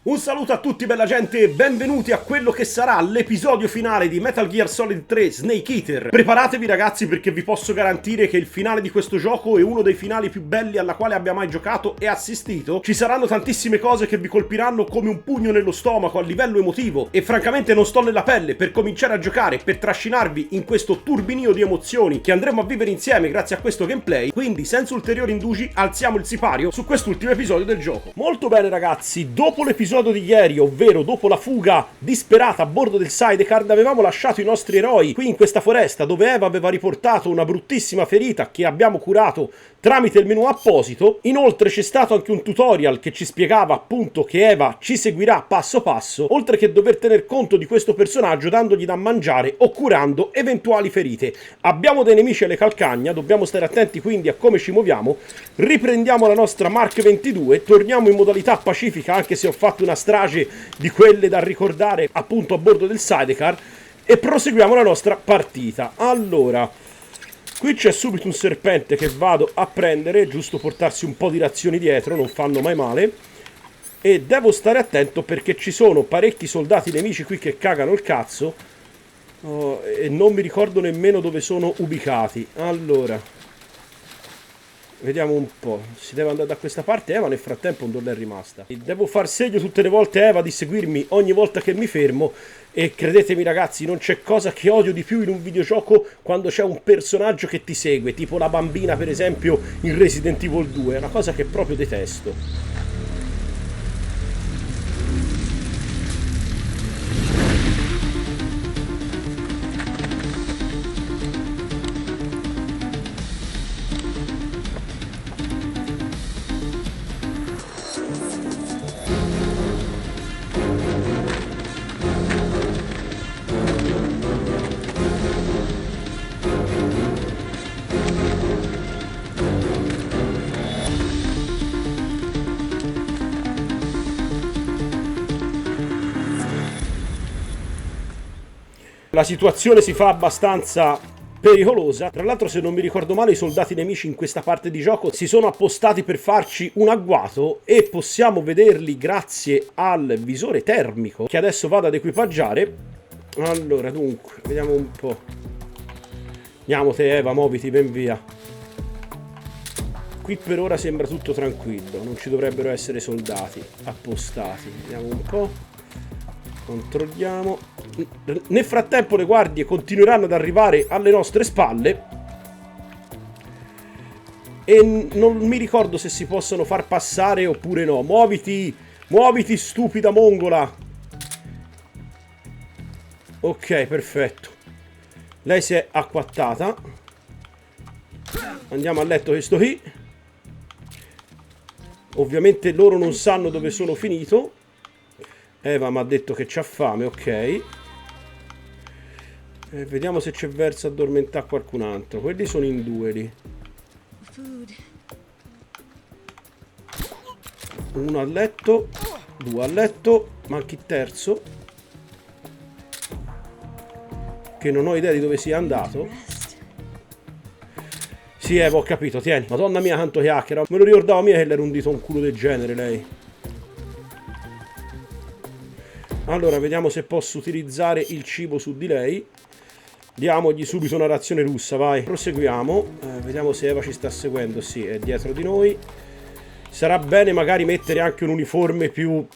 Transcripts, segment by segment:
Un saluto a tutti bella gente e benvenuti a quello che sarà l'episodio finale di Metal Gear Solid 3 Snake Eater. Preparatevi ragazzi perché vi posso garantire che il finale di questo gioco è uno dei finali più belli alla quale abbia mai giocato e assistito. Ci saranno tantissime cose che vi colpiranno come un pugno nello stomaco a livello emotivo e francamente non sto nella pelle per cominciare a giocare, per trascinarvi in questo turbinio di emozioni che andremo a vivere insieme grazie a questo gameplay. Quindi senza ulteriori indugi alziamo il sipario su quest'ultimo episodio del gioco. Molto bene ragazzi, dopo l'episodio di ieri, ovvero dopo la fuga disperata a bordo del sidecar, avevamo lasciato i nostri eroi qui in questa foresta dove Eva aveva riportato una bruttissima ferita che abbiamo curato tramite il menu apposito. Inoltre c'è stato anche un tutorial che ci spiegava appunto che Eva ci seguirà passo passo, oltre che dover tener conto di questo personaggio dandogli da mangiare o curando eventuali ferite. Abbiamo dei nemici alle calcagna, dobbiamo stare attenti quindi a come ci muoviamo. Riprendiamo la nostra Mark 22, torniamo in modalità pacifica anche se ho fatto una strage di quelle da ricordare appunto a bordo del sidecar e proseguiamo la nostra partita. Allora, qui c'è subito un serpente che vado a prendere, giusto portarsi un po' di razioni dietro, non fanno mai male, e devo stare attento perché ci sono parecchi soldati nemici qui che cagano il cazzo e non mi ricordo nemmeno dove sono ubicati. Allora, vediamo un po', si deve andare da questa parte. Eva nel frattempo non è rimasta. Devo far segno tutte le volte a Eva di seguirmi ogni volta che mi fermo. E credetemi ragazzi, non c'è cosa che odio di più in un videogioco quando c'è un personaggio che ti segue, tipo la bambina per esempio in Resident Evil 2, è una cosa che proprio detesto. La situazione si fa abbastanza pericolosa. Tra l'altro, se non mi ricordo male, i soldati nemici in questa parte di gioco si sono appostati per farci un agguato e possiamo vederli grazie al visore termico che adesso vado ad equipaggiare. Allora, dunque, vediamo un po'. Andiamo te Eva, muoviti, ben via. Qui per ora sembra tutto tranquillo, non ci dovrebbero essere soldati appostati. Vediamo un po'. Controlliamo. Nel frattempo le guardie continueranno ad arrivare alle nostre spalle e non mi ricordo se si possono far passare oppure no. Muoviti, muoviti stupida mongola. Ok, perfetto. Lei si è acquattata. Andiamo a letto che sto qui. Ovviamente loro non sanno dove sono finito. Eva mi ha detto che c'ha fame, ok. Vediamo se c'è verso addormentare qualcun altro. Quelli sono in due lì. Uno a letto, due a letto, manca il terzo. Che non ho idea di dove sia andato. Sì, Eva, ho capito, tieni. Madonna mia, quanto chiacchiera. Me lo ricordavo mia che l'era un dito un culo del genere, lei. Allora, vediamo se posso utilizzare il cibo su di lei. Diamogli subito una razione russa, vai. Proseguiamo. Vediamo se Eva ci sta seguendo. Sì, è dietro di noi. Sarà bene magari mettere anche un uniforme più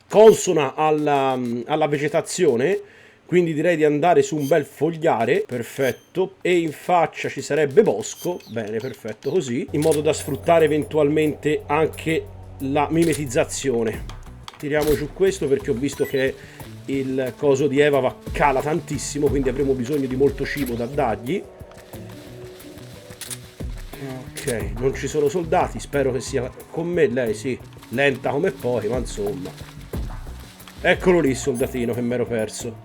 consona alla vegetazione. Quindi direi di andare su un bel fogliare. Perfetto. E in faccia ci sarebbe bosco. Bene, perfetto così. In modo da sfruttare eventualmente anche la mimetizzazione. Tiriamo giù questo perché ho visto che il coso di Eva cala tantissimo, quindi avremo bisogno di molto cibo da dargli. Ok, non ci sono soldati, spero che sia con me. Lei sì, lenta come poi, ma insomma. Eccolo lì il soldatino che mi ero perso.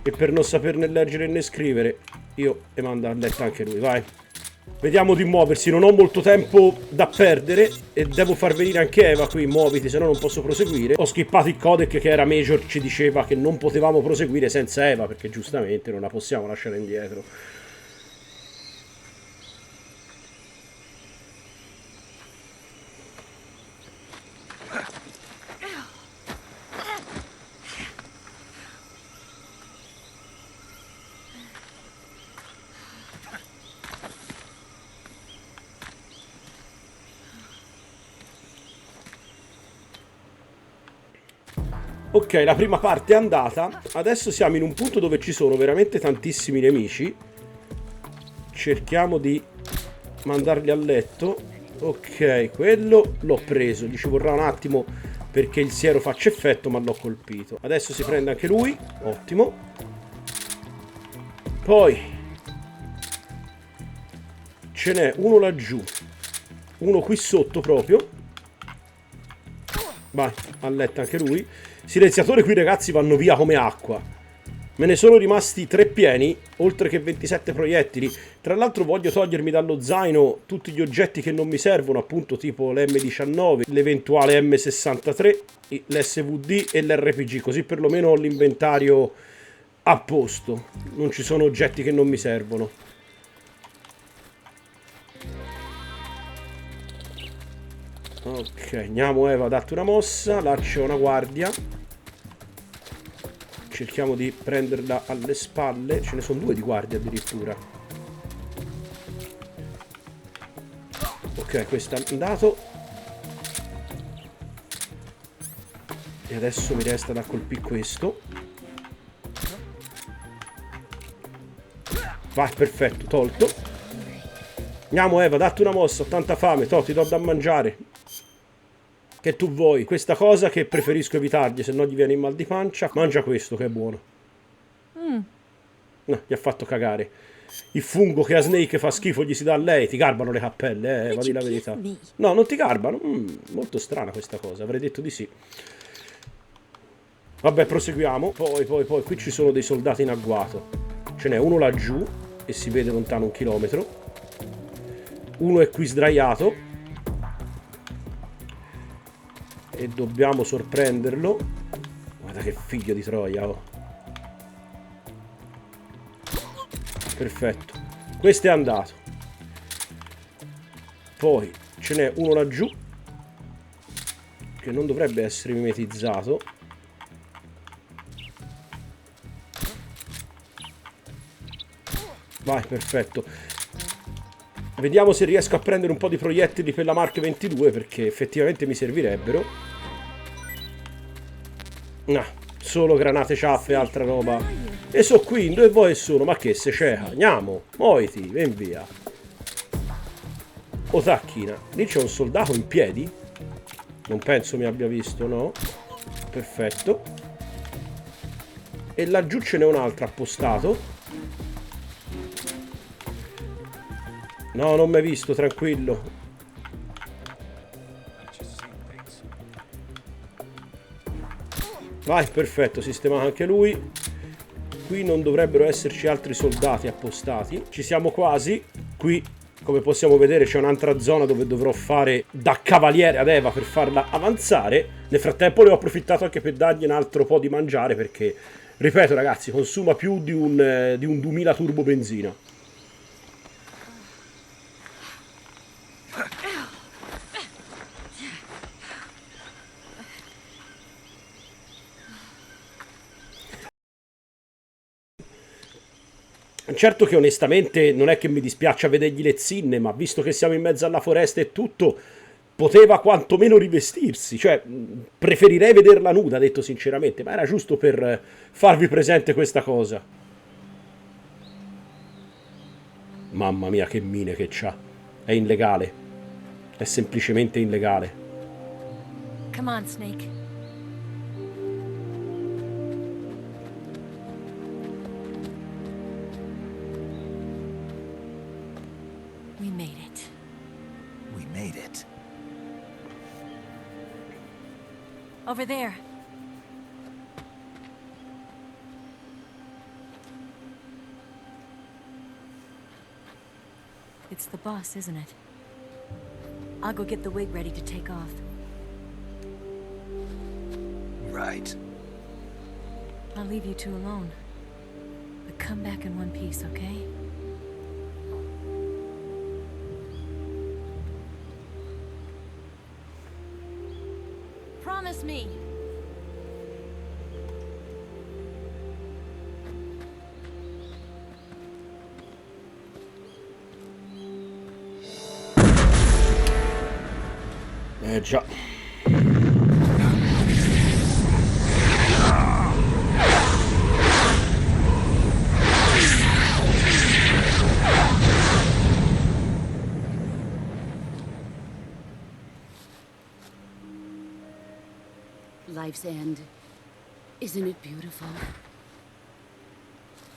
E per non saperne leggere né scrivere, io e mando a letto anche lui, vai. Vediamo di muoversi, non ho molto tempo da perdere e devo far venire anche Eva qui, muoviti, se no non posso proseguire. Ho skippato il codec che era Major, ci diceva che non potevamo proseguire senza Eva, perché giustamente non la possiamo lasciare indietro. Ok, la prima parte è andata. Adesso siamo in un punto dove ci sono veramente tantissimi nemici. Cerchiamo di mandarli a letto. Ok, quello l'ho preso. Gli ci vorrà un attimo perché il siero faccia effetto, ma l'ho colpito. Adesso si prende anche lui. Ottimo. Poi ce n'è uno laggiù, uno qui sotto proprio. Vai, a letto anche lui. Silenziatore qui, ragazzi, vanno via come acqua. Me ne sono rimasti 3 pieni, oltre che 27 proiettili. Tra l'altro voglio togliermi dallo zaino tutti gli oggetti che non mi servono, appunto tipo l'M19, l'eventuale M63, l'SVD e l'RPG, così perlomeno ho l'inventario a posto. Non ci sono oggetti che non mi servono. Ok, andiamo Eva, datti una mossa. Là c'è una guardia. Cerchiamo di prenderla alle spalle. Ce ne sono 2 di guardia addirittura. Ok, questo è andato. E adesso mi resta da colpire questo. Vai, perfetto, tolto. Andiamo Eva, datti una mossa, ho tanta fame. Ti do da mangiare. Che tu vuoi? Questa cosa che preferisco evitargli, se no gli viene il mal di pancia. Mangia questo che è buono. No, gli ha fatto cagare. Il fungo che a Snake fa schifo gli si dà a lei. Ti garbano le cappelle, vadi la verità. No, non ti garbano. Molto strana questa cosa, avrei detto di sì. Vabbè, proseguiamo. Poi, qui ci sono dei soldati in agguato. Ce n'è uno laggiù e si vede lontano 1 chilometro. Uno è qui sdraiato. E dobbiamo sorprenderlo. Guarda che figlio di troia, oh. Perfetto. Questo è andato. Poi ce n'è uno laggiù che non dovrebbe essere mimetizzato. Vai, perfetto. Vediamo se riesco a prendere un po' di proiettili per la Mark 22, perché effettivamente mi servirebbero. No, solo granate ciaffe e altra roba. E so qui, dove voi sono? Ma che se c'è? Andiamo, muoviti, ven via. O tacchina. Lì c'è un soldato in piedi? Non penso mi abbia visto, no? Perfetto. E laggiù ce n'è un altro appostato. No, non mi hai visto, tranquillo. Vai, perfetto, sistemato anche lui. Qui non dovrebbero esserci altri soldati appostati. Ci siamo quasi. Qui, come possiamo vedere, c'è un'altra zona dove dovrò fare da cavaliere ad Eva per farla avanzare. Nel frattempo ne ho approfittato anche per dargli un altro po' di mangiare perché, ripeto ragazzi, consuma più di un 2000 turbo benzina. Certo che onestamente non è che mi dispiaccia vedergli le zinne, ma visto che siamo in mezzo alla foresta e tutto, poteva quantomeno rivestirsi. Cioè, preferirei vederla nuda, detto sinceramente, ma era giusto per farvi presente questa cosa. Mamma mia, che mine che c'ha. È illegale. È semplicemente illegale. Come on, Snake. We made it. We made it. Over there. It's the boss, isn't it? I'll go get the wig ready to take off. Right. I'll leave you two alone. But come back in one piece, okay? Promise me. Già. life's end. Isn't it beautiful?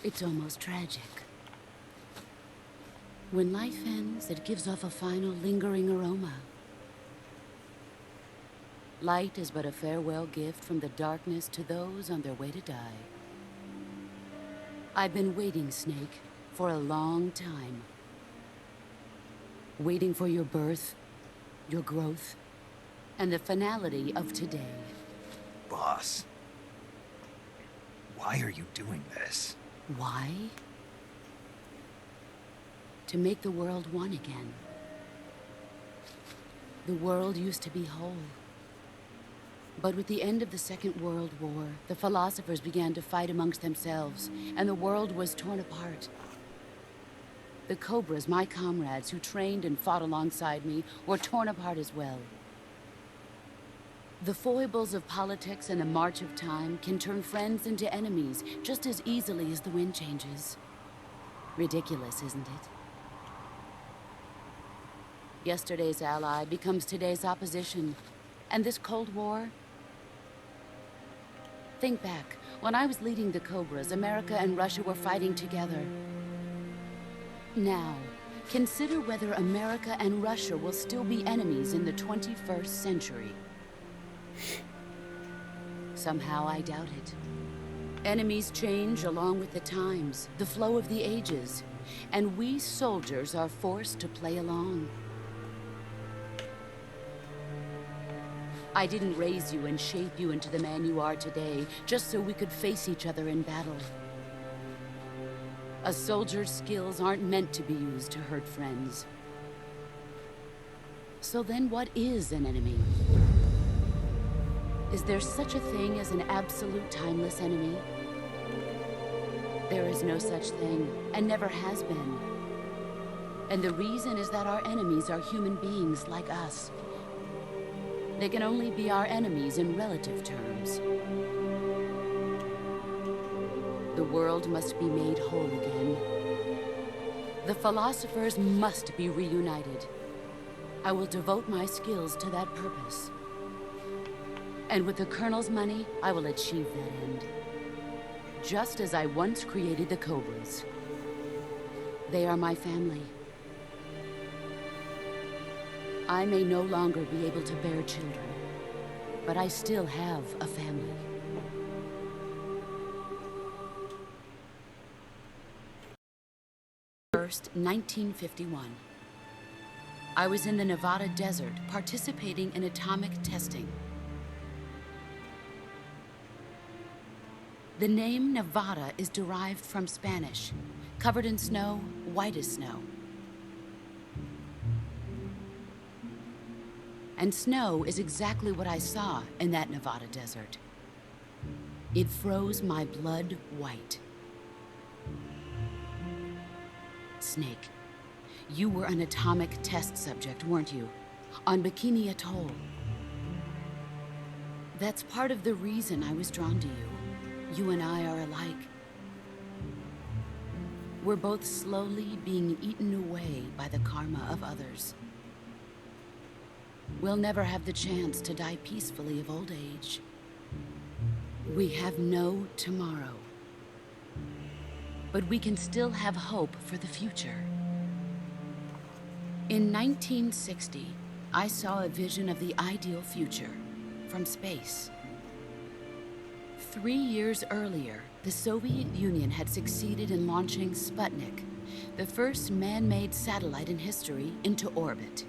It's almost tragic. When life ends, it gives off a final lingering aroma. Light is but a farewell gift from the darkness to those on their way to die. I've been waiting, Snake, for a long time. Waiting for your birth, your growth, and the finality of today. Boss, why are you doing this? Why? To make the world one again. The world used to be whole. But with the end of the Second World War, the philosophers began to fight amongst themselves, and the world was torn apart. The Cobras, my comrades who trained and fought alongside me, were torn apart as well. The foibles of politics and the march of time can turn friends into enemies just as easily as the wind changes. Ridiculous, isn't it? Yesterday's ally becomes today's opposition. And this Cold War? Think back. When I was leading the Cobras, America and Russia were fighting together. Now, consider whether America and Russia will still be enemies in the 21st century. Somehow I doubt it. Enemies change along with the times, the flow of the ages, and we soldiers are forced to play along. I didn't raise you and shape you into the man you are today just so we could face each other in battle. A soldier's skills aren't meant to be used to hurt friends. So then what is an enemy? Is there such a thing as an absolute timeless enemy? There is no such thing, and never has been. And the reason is that our enemies are human beings like us. They can only be our enemies in relative terms. The world must be made whole again. The philosophers must be reunited. I will devote my skills to that purpose. And with the Colonel's money, I will achieve that end. Just as I once created the Cobras. They are my family. I may no longer be able to bear children, but I still have a family. First, 1951. I was in the Nevada desert participating in atomic testing. The name Nevada is derived from Spanish, covered in snow, white as snow. And snow is exactly what I saw in that Nevada desert. It froze my blood white. Snake, you were an atomic test subject, weren't you? On Bikini Atoll. That's part of the reason I was drawn to you. You and I are alike. We're both slowly being eaten away by the karma of others. We'll never have the chance to die peacefully of old age. We have no tomorrow. But we can still have hope for the future. In 1960, I saw a vision of the ideal future from space. 3 years earlier, the Soviet Union had succeeded in launching Sputnik, the first man-made satellite in history, into orbit.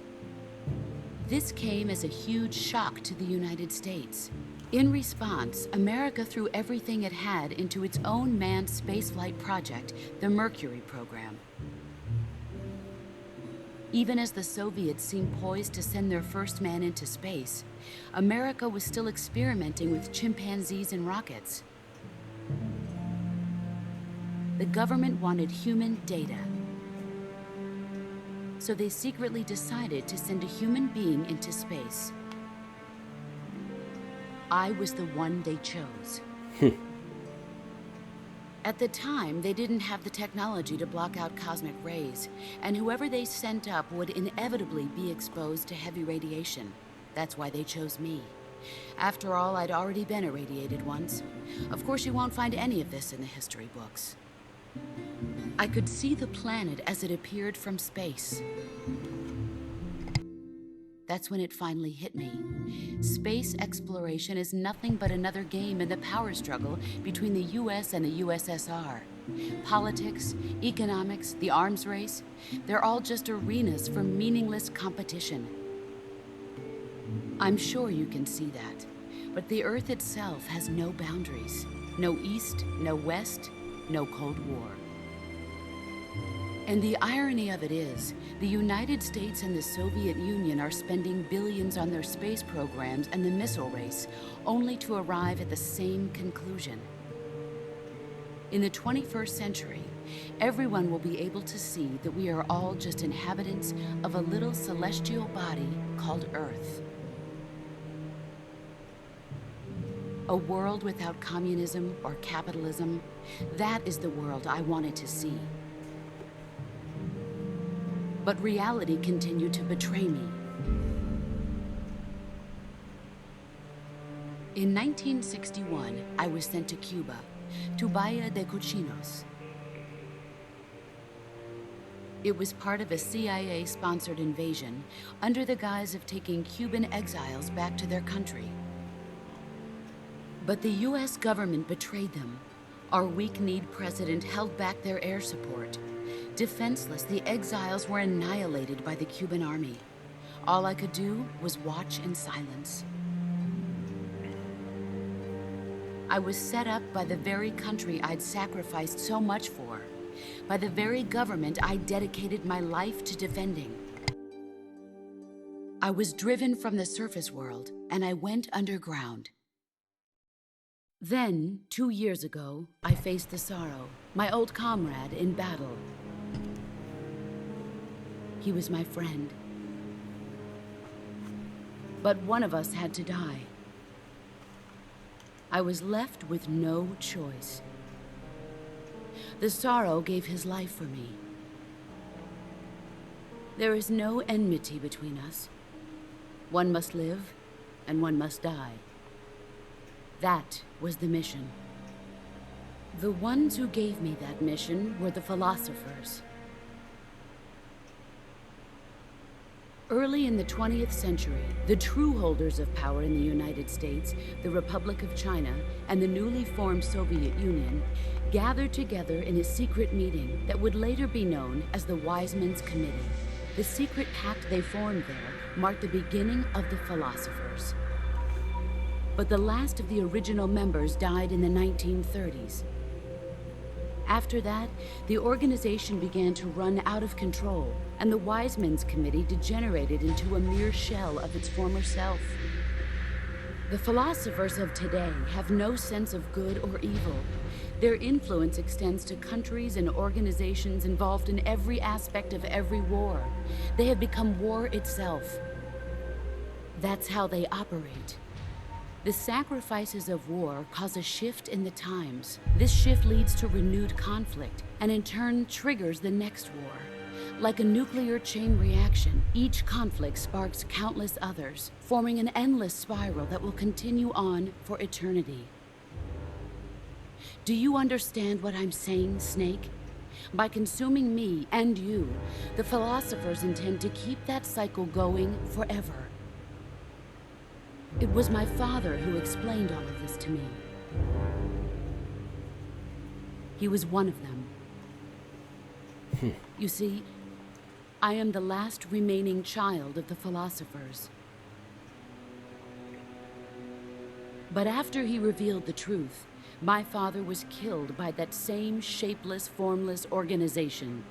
This came as a huge shock to the United States. In response, America threw everything it had into its own manned spaceflight project, the Mercury program. Even as the Soviets seemed poised to send their first man into space, America was still experimenting with chimpanzees and rockets. The government wanted human data. So they secretly decided to send a human being into space. I was the one they chose. At the time, they didn't have the technology to block out cosmic rays, and whoever they sent up would inevitably be exposed to heavy radiation. That's why they chose me. After all, I'd already been irradiated once. Of course, you won't find any of this in the history books. I could see the planet as it appeared from space. That's when it finally hit me. Space exploration is nothing but another game in the power struggle between the US and the USSR. Politics, economics, the arms race, they're all just arenas for meaningless competition. I'm sure you can see that, but the Earth itself has no boundaries. No East, no West, no Cold War. And the irony of it is, the United States and the Soviet Union are spending billions on their space programs and the missile race, only to arrive at the same conclusion. In the 21st century, everyone will be able to see that we are all just inhabitants of a little celestial body called Earth. A world without communism or capitalism, that is the world I wanted to see. But reality continued to betray me. In 1961, I was sent to Cuba, to Bahia de Cochinos. It was part of a CIA-sponsored invasion under the guise of taking Cuban exiles back to their country. But the US government betrayed them. Our weak-kneed president held back their air support. Defenseless, the exiles were annihilated by the Cuban army. All I could do was watch in silence. I was set up by the very country I'd sacrificed so much for, by the very government I dedicated my life to defending. I was driven from the surface world, and I went underground. Then, 2 years ago, I faced the sorrow, my old comrade in battle. He was my friend. But one of us had to die. I was left with no choice. The sorrow gave his life for me. There is no enmity between us. One must live, and one must die. That was the mission. The ones who gave me that mission were the philosophers. Early in the 20th century, the true holders of power in the United States, the Republic of China, and the newly formed Soviet Union gathered together in a secret meeting that would later be known as the Wise Men's Committee. The secret pact they formed there marked the beginning of the philosophers. But the last of the original members died in the 1930s. After that, the organization began to run out of control, and the Wise Men's Committee degenerated into a mere shell of its former self. The philosophers of today have no sense of good or evil. Their influence extends to countries and organizations involved in every aspect of every war. They have become war itself. That's how they operate. The sacrifices of war cause a shift in the times. This shift leads to renewed conflict, and in turn triggers the next war. Like a nuclear chain reaction, each conflict sparks countless others, forming an endless spiral that will continue on for eternity. Do you understand what I'm saying, Snake? By consuming me and you, the philosophers intend to keep that cycle going forever. It was my father who explained all of this to me. He was one of them. You see, I am the last remaining child of the philosophers. But after he revealed the truth, my father was killed by that same shapeless, formless organization.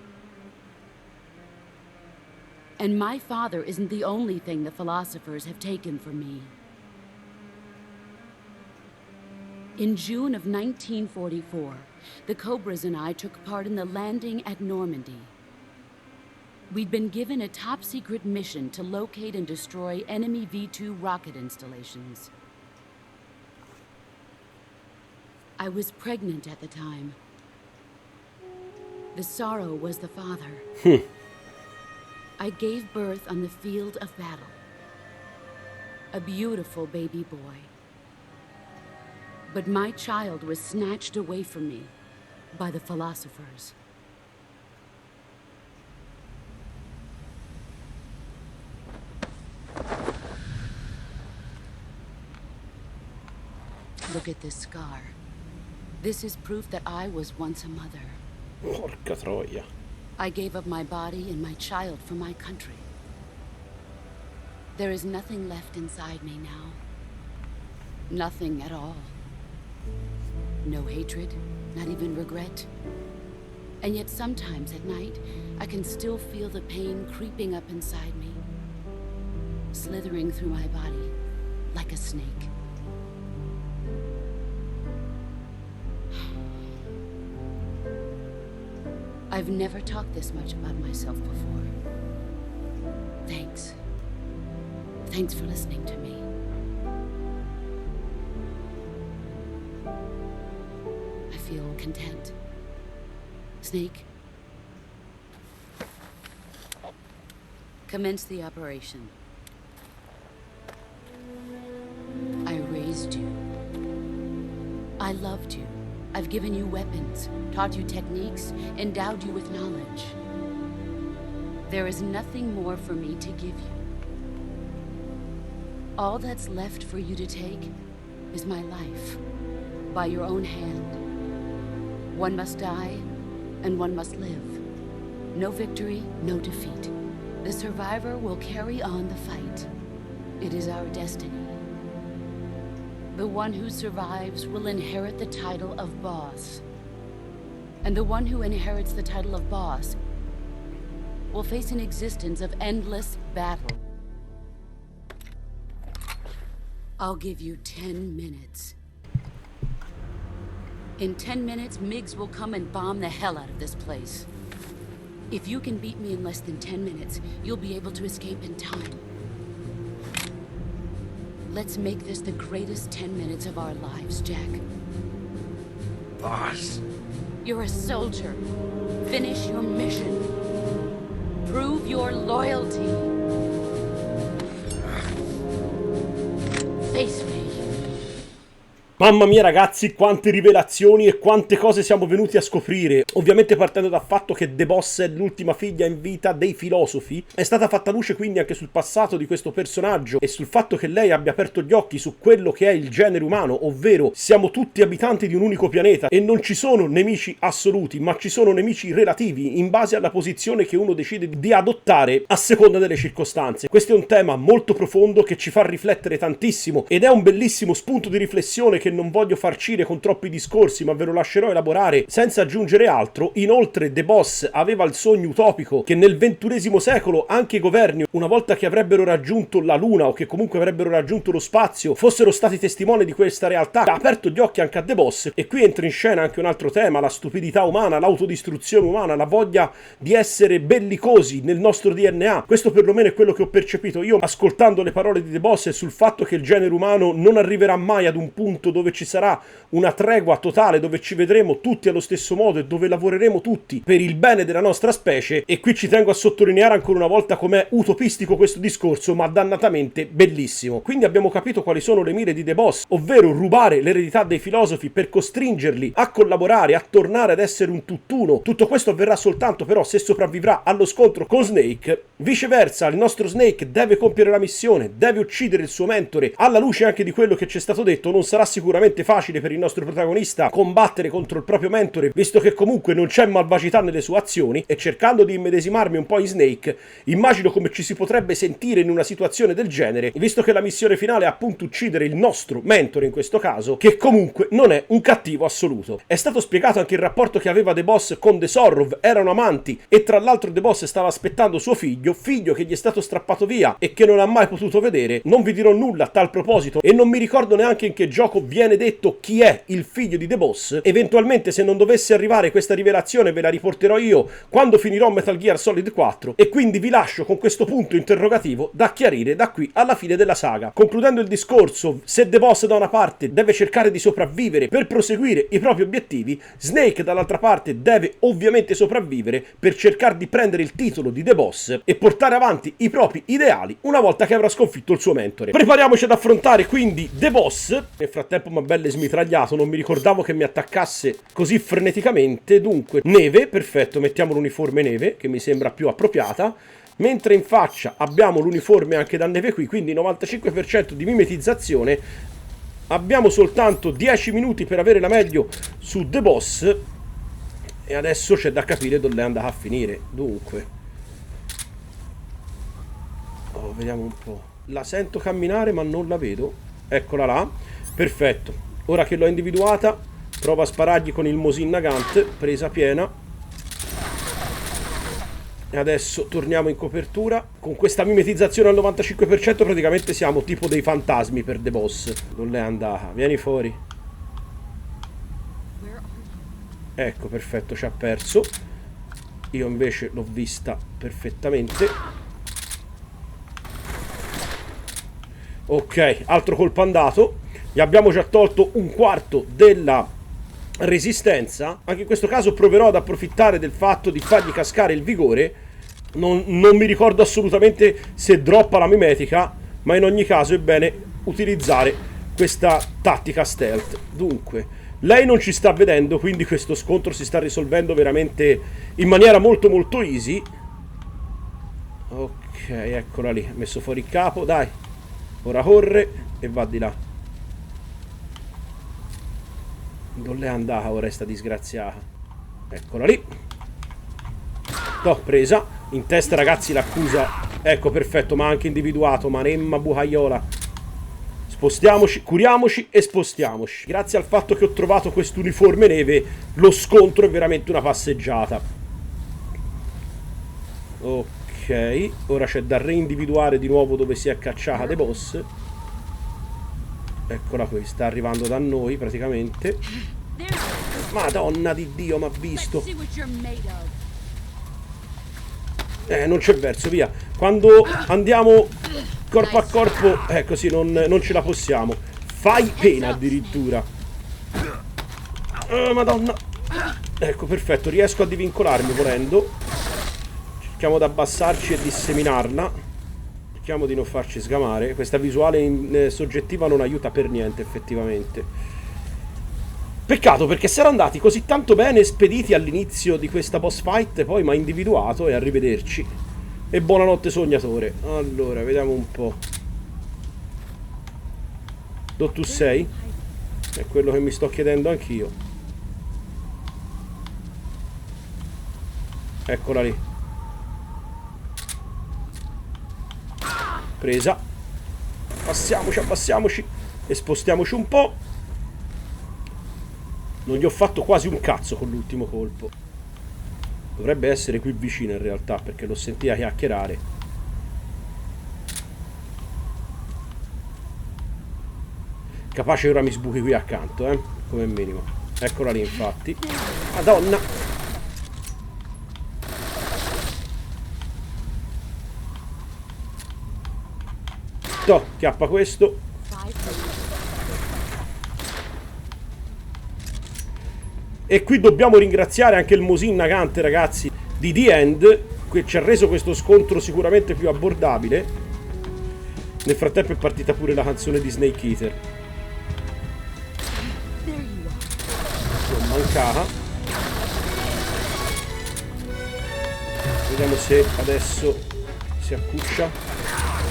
And my father isn't the only thing the philosophers have taken from me. In June of 1944, the Cobras and I took part in the landing at Normandy. We'd been given a top-secret mission to locate and destroy enemy V-2 rocket installations. I was pregnant at the time. The sorrow was the father. I gave birth on the field of battle. a beautiful baby boy. But my child was snatched away from me by the philosophers. Look at this scar. This is proof that I was once a mother. Porca troia. I gave up my body and my child for my country. There is nothing left inside me now. Nothing at all. No hatred, not even regret. And yet sometimes at night, I can still feel the pain creeping up inside me, slithering through my body like a snake. I've never talked this much about myself before. Thanks. Thanks for listening to me. I feel content. Snake, commence the operation. I raised you. I loved you. I've given you weapons, taught you techniques, endowed you with knowledge. There is nothing more for me to give you. All that's left for you to take is my life, by your own hand. One must die, and one must live. No victory, no defeat. The survivor will carry on the fight. It is our destiny. The one who survives will inherit the title of boss. And the one who inherits the title of boss will face an existence of endless battle. I'll give you 10 minutes. In 10 minutes, MiGs will come and bomb the hell out of this place. If you can beat me in less than 10 minutes, you'll be able to escape in time. Let's make this the greatest 10 minutes of our lives, Jack. Boss. You're a soldier. Finish your mission. Prove your loyalty. Face me. Mamma mia ragazzi, quante rivelazioni e quante cose siamo venuti a scoprire. Ovviamente partendo dal fatto che The Boss è l'ultima figlia in vita dei filosofi, è stata fatta luce quindi anche sul passato di questo personaggio e sul fatto che lei abbia aperto gli occhi su quello che è il genere umano, ovvero siamo tutti abitanti di un unico pianeta e non ci sono nemici assoluti, ma ci sono nemici relativi in base alla posizione che uno decide di adottare a seconda delle circostanze. Questo è un tema molto profondo che ci fa riflettere tantissimo ed è un bellissimo spunto di riflessione che non voglio farcire con troppi discorsi, ma ve lo lascerò elaborare senza aggiungere altro. Inoltre The Boss aveva il sogno utopico che nel XXI secolo anche i governi, una volta che avrebbero raggiunto la Luna o che comunque avrebbero raggiunto lo spazio, fossero stati testimoni di questa realtà. Ha aperto gli occhi anche a The Boss e qui entra in scena anche un altro tema, la stupidità umana, l'autodistruzione umana, la voglia di essere bellicosi nel nostro DNA. Questo perlomeno è quello che ho percepito io ascoltando le parole di The Boss e sul fatto che il genere umano non arriverà mai ad un punto dove ci sarà una tregua totale, dove ci vedremo tutti allo stesso modo e dove lavoreremo tutti per il bene della nostra specie. E qui ci tengo a sottolineare ancora una volta com'è utopistico questo discorso, ma dannatamente bellissimo. Quindi abbiamo capito quali sono le mire di The Boss, ovvero rubare l'eredità dei filosofi per costringerli a collaborare, a tornare ad essere un tutt'uno. Tutto questo avverrà soltanto però se sopravvivrà allo scontro con Snake. Viceversa, il nostro Snake deve compiere la missione, deve uccidere il suo mentore. Alla luce anche di quello che ci è stato detto, non sarà sicuramente facile per il nostro protagonista combattere contro il proprio mentore, visto che comunque non c'è malvagità nelle sue azioni, e cercando di immedesimarmi un po' in Snake, immagino come ci si potrebbe sentire in una situazione del genere, visto che la missione finale è appunto uccidere il nostro mentore in questo caso, che comunque non è un cattivo assoluto. È stato spiegato anche il rapporto che aveva The Boss con The Sorrow, erano amanti, e tra l'altro The Boss stava aspettando suo figlio che gli è stato strappato via e che non ha mai potuto vedere. Non vi dirò nulla a tal proposito e non mi ricordo neanche in che gioco viene detto chi è il figlio di The Boss. Eventualmente, se non dovesse arrivare questa rivelazione, ve la riporterò io quando finirò Metal Gear Solid 4, e quindi vi lascio con questo punto interrogativo da chiarire da qui alla fine della saga. Concludendo il discorso, se The Boss da una parte deve cercare di sopravvivere per proseguire i propri obiettivi, Snake dall'altra parte deve ovviamente sopravvivere per cercare di prendere il titolo di The Boss e portare avanti i propri ideali una volta che avrà sconfitto il suo mentore. Prepariamoci ad affrontare quindi The Boss. Nel frattempo mi ha belle smitragliato, non mi ricordavo che mi attaccasse così freneticamente. Dunque, neve, perfetto, mettiamo l'uniforme neve che mi sembra più appropriata. Mentre in faccia abbiamo l'uniforme anche da neve qui, quindi 95% di mimetizzazione. Abbiamo soltanto 10 minuti per avere la meglio su The Boss. E adesso c'è da capire dove è andata a finire. Dunque, vediamo un po'. La sento camminare ma non la vedo. Eccola là. Perfetto. Ora che l'ho individuata, provo a sparargli con il Mosin Nagant. Presa piena. E adesso torniamo in copertura. Con questa mimetizzazione al 95% praticamente siamo tipo dei fantasmi per The Boss. Dove è andata? Vieni fuori. Ecco, perfetto, ci ha perso. Io invece l'ho vista perfettamente. Ok, altro colpo andato. Gli abbiamo già tolto un quarto della resistenza. Anche in questo caso proverò ad approfittare del fatto di fargli cascare il vigore. Non mi ricordo assolutamente se droppa la mimetica, ma in ogni caso è bene utilizzare questa tattica stealth. Dunque, lei non ci sta vedendo, quindi questo scontro si sta risolvendo veramente in maniera molto molto easy. Ok, eccola lì, ha messo fuori il capo, dai. Ora corre e va di là. Dove è andata ora sta disgraziata? Eccola lì. L'ho presa. In testa, ragazzi, l'accusa. Ecco, perfetto, ma anche individuato. Manemma bucaiola. Spostiamoci, curiamoci e spostiamoci. Grazie al fatto che ho trovato quest'uniforme neve, lo scontro è veramente una passeggiata. Ok, ora c'è da reindividuare di nuovo dove si è cacciata The Boss. Eccola qui, sta arrivando da noi praticamente. Madonna di Dio, m'ha visto. Non c'è verso, via. Quando andiamo corpo a corpo, così non ce la possiamo. Fai pena addirittura. Madonna. Ecco, perfetto, riesco a divincolarmi volendo. Cerchiamo di abbassarci e disseminarla. Cerchiamo di non farci sgamare. Questa visuale soggettiva non aiuta per niente, effettivamente. Peccato, perché si erano andati così tanto bene spediti all'inizio di questa boss fight, poi mi ha individuato e arrivederci. E buonanotte sognatore. Allora, vediamo un po'. Dove tu sei? È quello che mi sto chiedendo anch'io. Eccola lì. Presa. Passiamoci, abbassiamoci e spostiamoci un po'. Non gli ho fatto quasi un cazzo con l'ultimo colpo. Dovrebbe essere qui vicino in realtà, perché l'ho sentita chiacchierare. Capace ora mi sbuchi qui accanto, come minimo. Eccola lì, infatti. Madonna. Toh, chiappa questo. E qui dobbiamo ringraziare anche il Mosin Nagant, ragazzi, di The End, che ci ha reso questo scontro sicuramente più abbordabile. Nel frattempo è partita pure la canzone di Snake Eater. Non mancava. Vediamo se adesso si accuccia.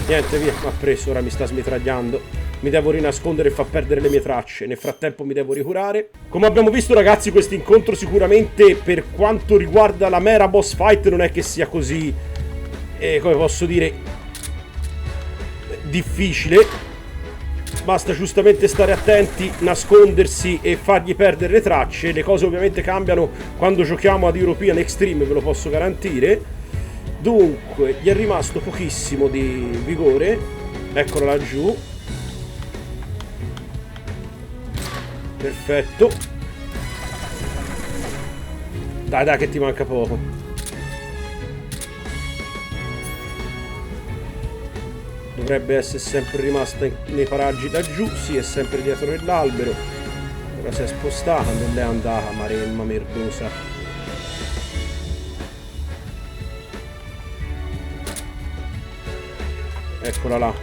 Niente, via, mi ha preso, ora mi sta smitragliando. Mi devo rinascondere e fa perdere le mie tracce. Nel frattempo mi devo ricurare. Come abbiamo visto, ragazzi, questo incontro sicuramente, per quanto riguarda la mera boss fight, non è che sia così, come posso dire, difficile. Basta giustamente stare attenti, nascondersi e fargli perdere le tracce. Le cose ovviamente cambiano quando giochiamo ad European Extreme, ve lo posso garantire. Dunque, gli è rimasto pochissimo di vigore. Eccola laggiù. Perfetto. Dai, dai, che ti manca poco. Dovrebbe essere sempre rimasta nei paraggi da giù. Sì, è sempre dietro nell'albero. Ora si è spostata, non è andata, maremma merdosa. Eccola là.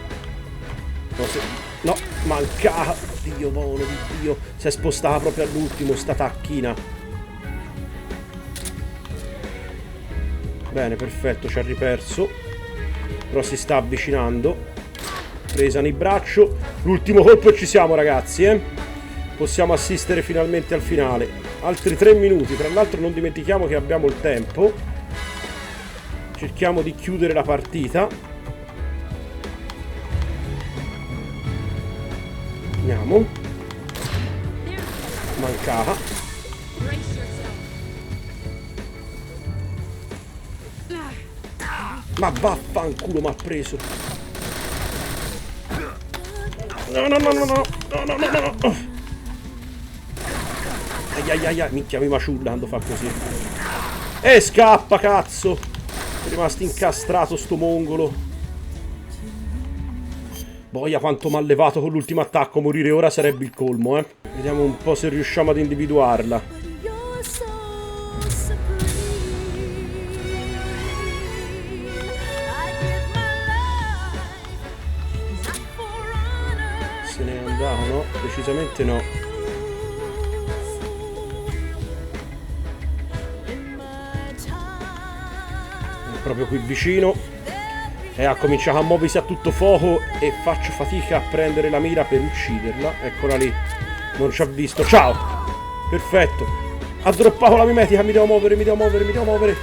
No, mancava. Dio, povero di Dio. Si è spostata proprio all'ultimo, sta tacchina. Bene, perfetto, ci ha riperso. Però si sta avvicinando. Presa nel braccio. L'ultimo colpo e ci siamo, ragazzi, Possiamo assistere finalmente al finale. Altri 3 minuti. Tra l'altro non dimentichiamo che abbiamo il tempo. Cerchiamo di chiudere la partita. Andiamo. Mancava. Ma vaffanculo, m'ha preso. No, no, no, no, no, no, no, no, no. Ai, minchia, mi maciulla quando fa così. E scappa, cazzo. È rimasto incastrato sto mongolo. Boia, quanto mi ha levato con l'ultimo attacco. Morire ora sarebbe il colmo, Vediamo un po' se riusciamo ad individuarla. Se ne è andato, no? Decisamente no. Proprio qui vicino e ha cominciato a muoversi a tutto fuoco e faccio fatica a prendere la mira per ucciderla. Eccola lì, non ci ha visto. Ciao, perfetto, ha droppato la mimetica. Mi devo muovere, mi devo muovere, mi devo muovere.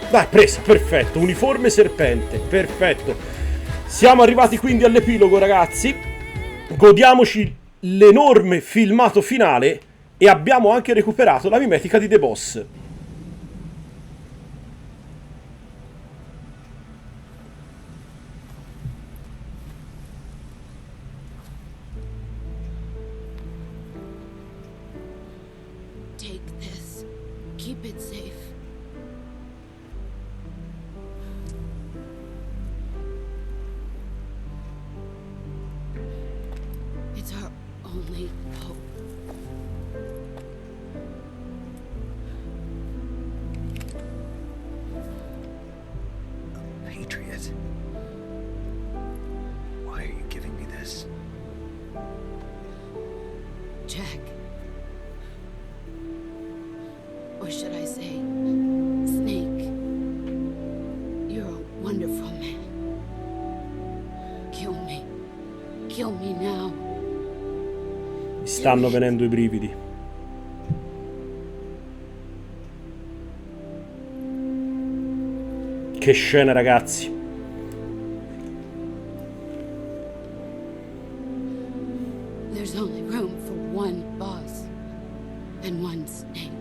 Dai, presa, perfetto, uniforme serpente, perfetto. Siamo arrivati quindi all'epilogo, ragazzi. Godiamoci l'enorme filmato finale e abbiamo anche recuperato la mimetica di The Boss. Keep it safe. It's our only hope. A patriot? Why are you giving me this? Jack. Or should I say, Snake? You're a wonderful man. Kill me. Kill me now. Mi stanno venendo i brividi. Che scena, ragazzi. There's only room for one boss and one snake.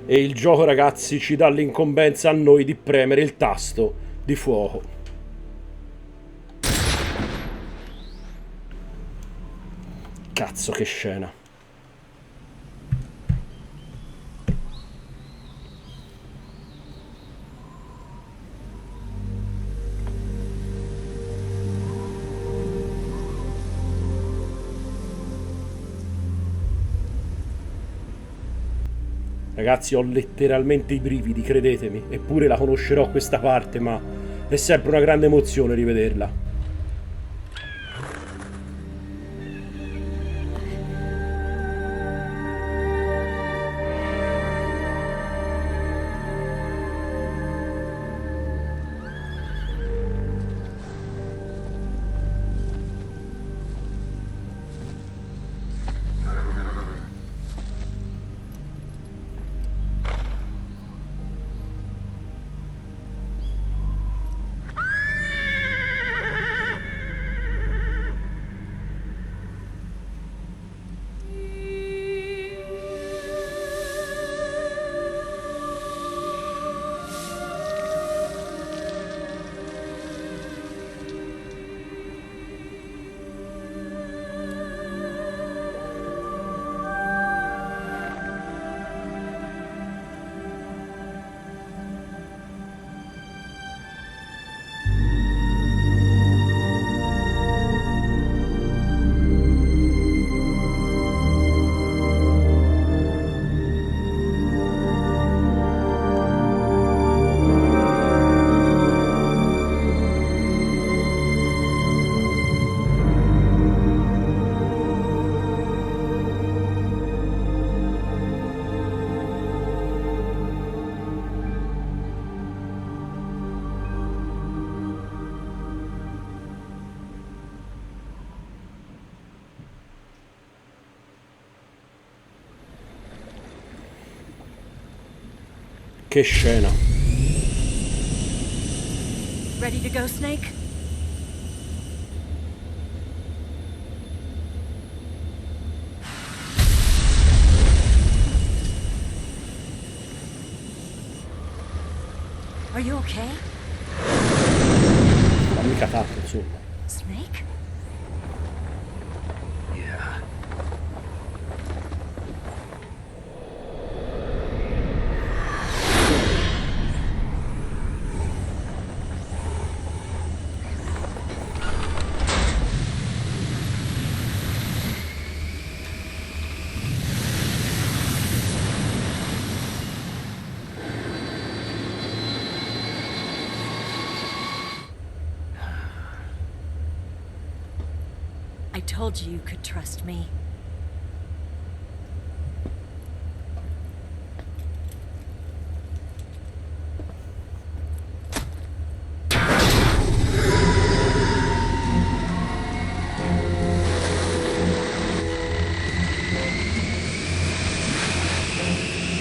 E il gioco, ragazzi, ci dà l'incombenza a noi di premere il tasto di fuoco. Cazzo, che scena. Ragazzi, ho letteralmente i brividi, credetemi. Eppure la conoscerò questa parte, ma è sempre una grande emozione rivederla. Che scena. Ready to go, Snake? Are you okay? Ma mica tanto, insomma. Snake? Yeah. I told you you could trust me.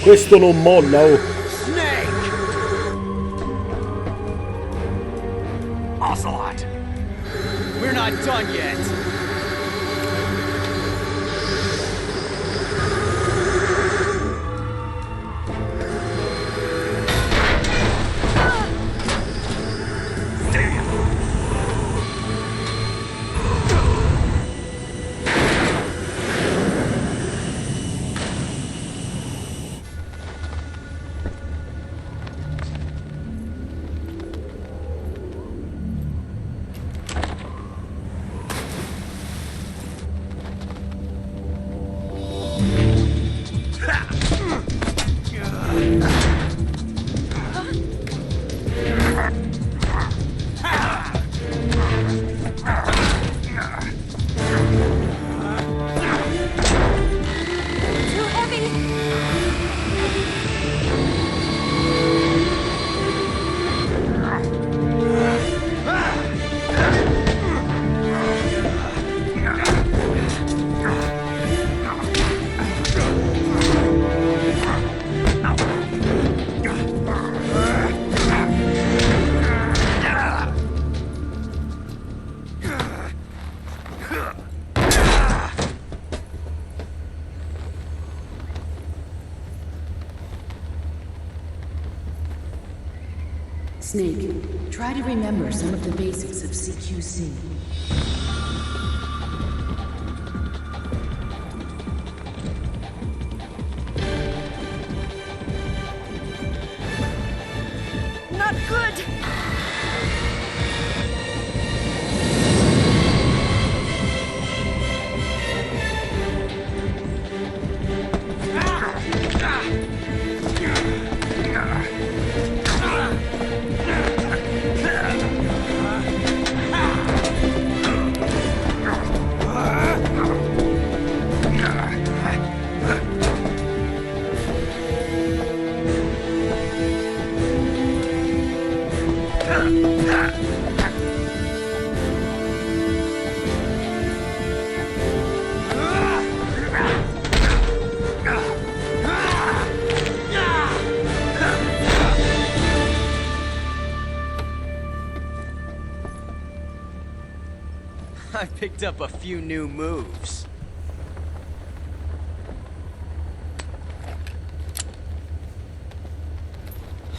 Questo non molla, oh. Snake! Ocelot! We're not done yet! Too heavy! Snake, try to remember some of the basics of CQC. Not good! I picked up a few new moves.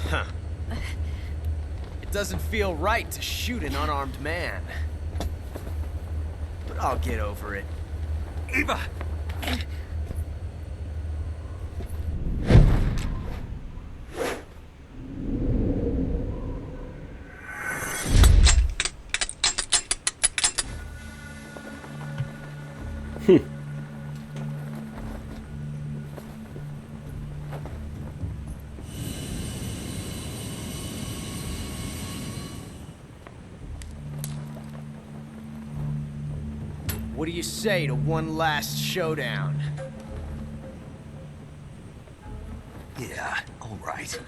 Huh. It doesn't feel right to shoot an unarmed man. But I'll get over it. Eva! What do you say to one last showdown? Yeah, all right.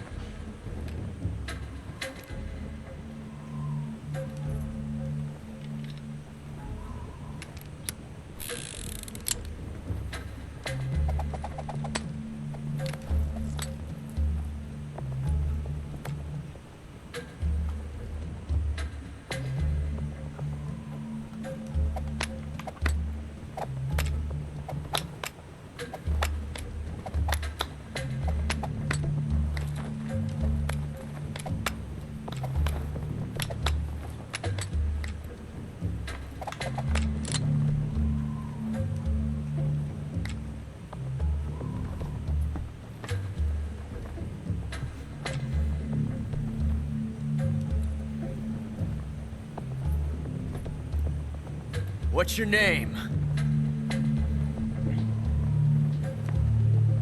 What's your name?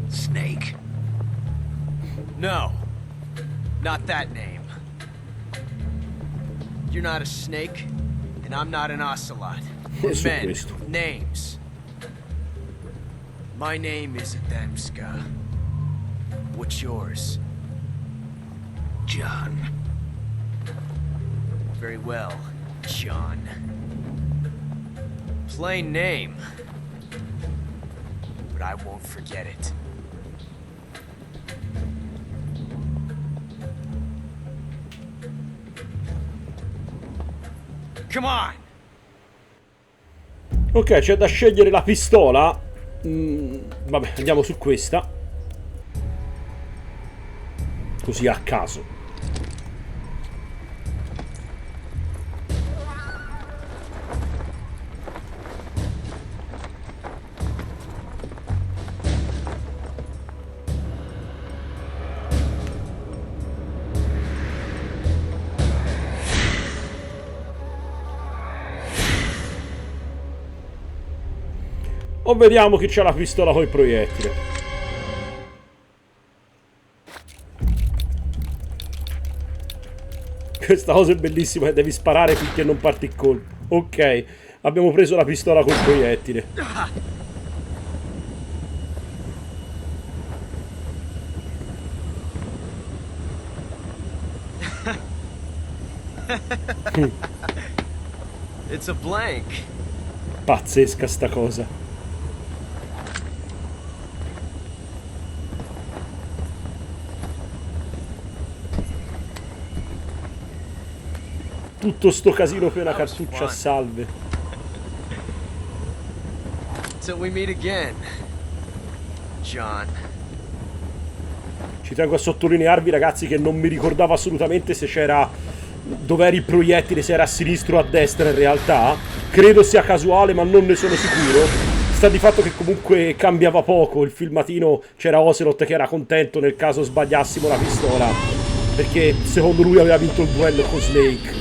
Snake. No. Not that name. You're not a snake, and I'm not an ocelot. We're Su men questo. with names. My name is Adamska. What's yours? John. Very well, John. Plain name. But I won't forget it. Come on! Ok, c'è da scegliere la pistola. Vabbè, andiamo su questa. Così a caso. O vediamo chi c'ha la pistola col proiettile. Questa cosa è bellissima, che devi sparare finché non parti il colpo. Ok, abbiamo preso la pistola col proiettile. It's a blank. Pazzesca sta cosa. Tutto sto casino per una cartuccia a salve. Till we meet again, John. Ci tengo a sottolinearvi, ragazzi, che non mi ricordavo assolutamente se c'era... dov'era il proiettile, se era a sinistra o a destra in realtà. Credo sia casuale, ma non ne sono sicuro. Sta di fatto che comunque cambiava poco. Il filmatino c'era Ocelot che era contento nel caso sbagliassimo la pistola, perché secondo lui aveva vinto il duello con Snake.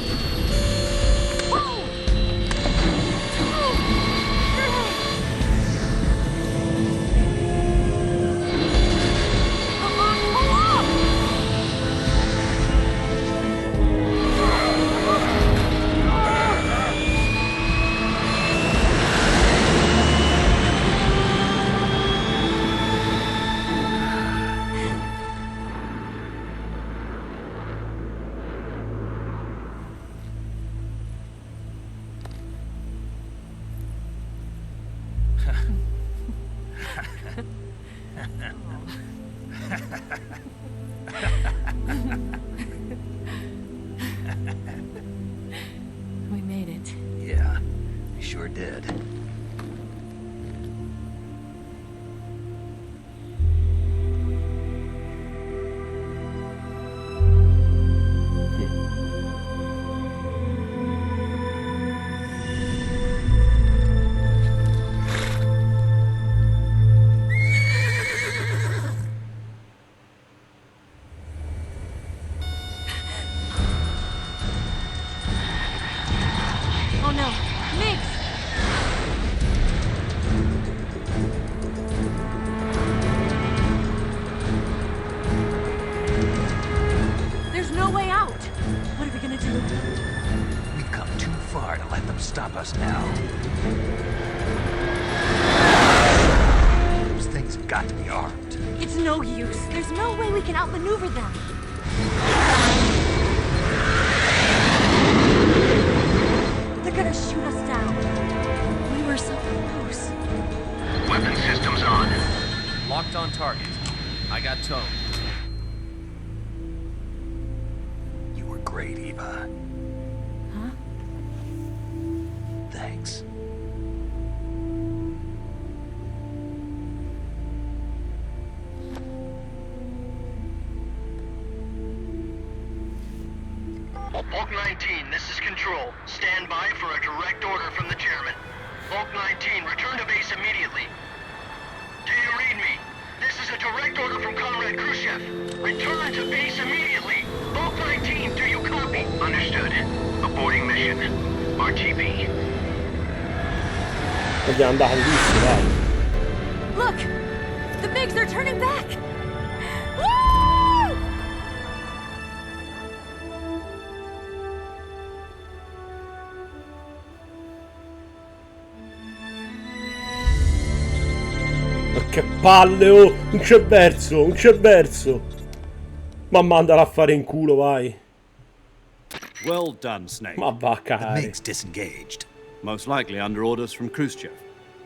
We made it. Yeah, you sure did. Oh no, Migs! There's no way out. What are we gonna do? We've come too far to let them stop us now. Those things have got to be armed. It's no use. There's no way we can outmaneuver them. They're gonna shoot us down. We were so close. Weapon systems on. Locked on target. I got towed. You were great, Eva. Huh? Thanks. Bulk 19, this is Control. Stand by for a direct order from the chairman. Bulk 19, return to base immediately. Do you read me? This is a direct order from Comrade Khrushchev. Return to base immediately. Bulk 19, do you copy? Understood. Aborting mission. RTB. Vogliamo andare lì, dai. Look! The bigs are turning back! Woo! Ma che palle, oh! Non c'è verso, non c'è verso! Ma mandala a fare in culo, vai! Well done, Snake. Ma va a The cagare. MiG's disengaged. Most likely under orders from Khrushchev.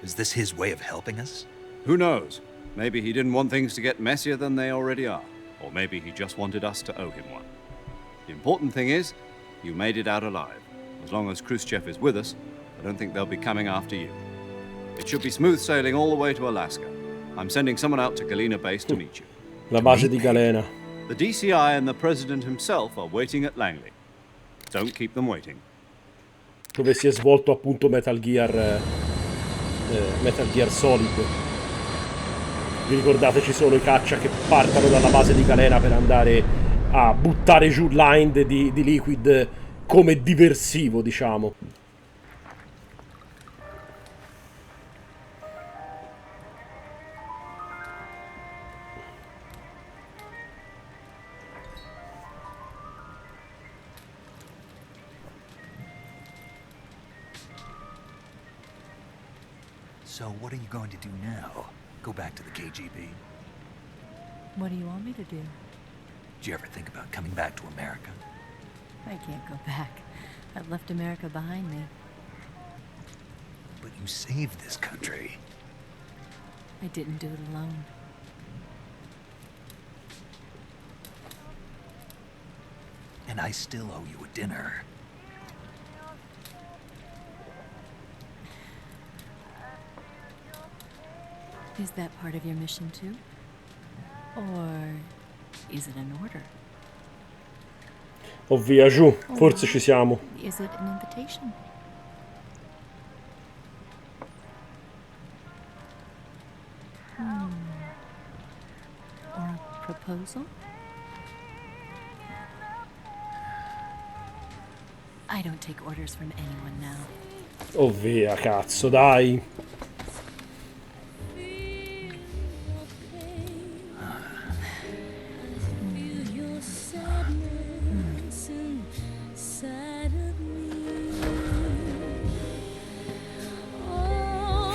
Is this his way of helping us? Who knows? Maybe he didn't want things to get messier than they already are. Or maybe he just wanted us to owe him one. The important thing is, you made it out alive. As long as Khrushchev is with us, I don't think they'll be coming after you. It should be smooth sailing all the way to Alaska. I'm sending someone out to Galena Base to meet you. La base di Galena. The DCI and the President himself are waiting at Langley. Don't keep them waiting. Dove si è svolto appunto Metal Gear Solid. Vi ricordate, ci sono i caccia che partono dalla base di Galena per andare a buttare giù line di Liquid come diversivo, diciamo. So what are you going to do now? Go back to the KGB? What do you want me to do? Did you ever think about coming back to America? I can't go back. I've left America behind me. But you saved this country. I didn't do it alone. And I still owe you a dinner. Is that part of your mission too? Or is it an order? Ovvia, giù, forse ci siamo. Is it an invitation? Or a proposal? I don't take orders from anyone now. Ovvia, cazzo, dai.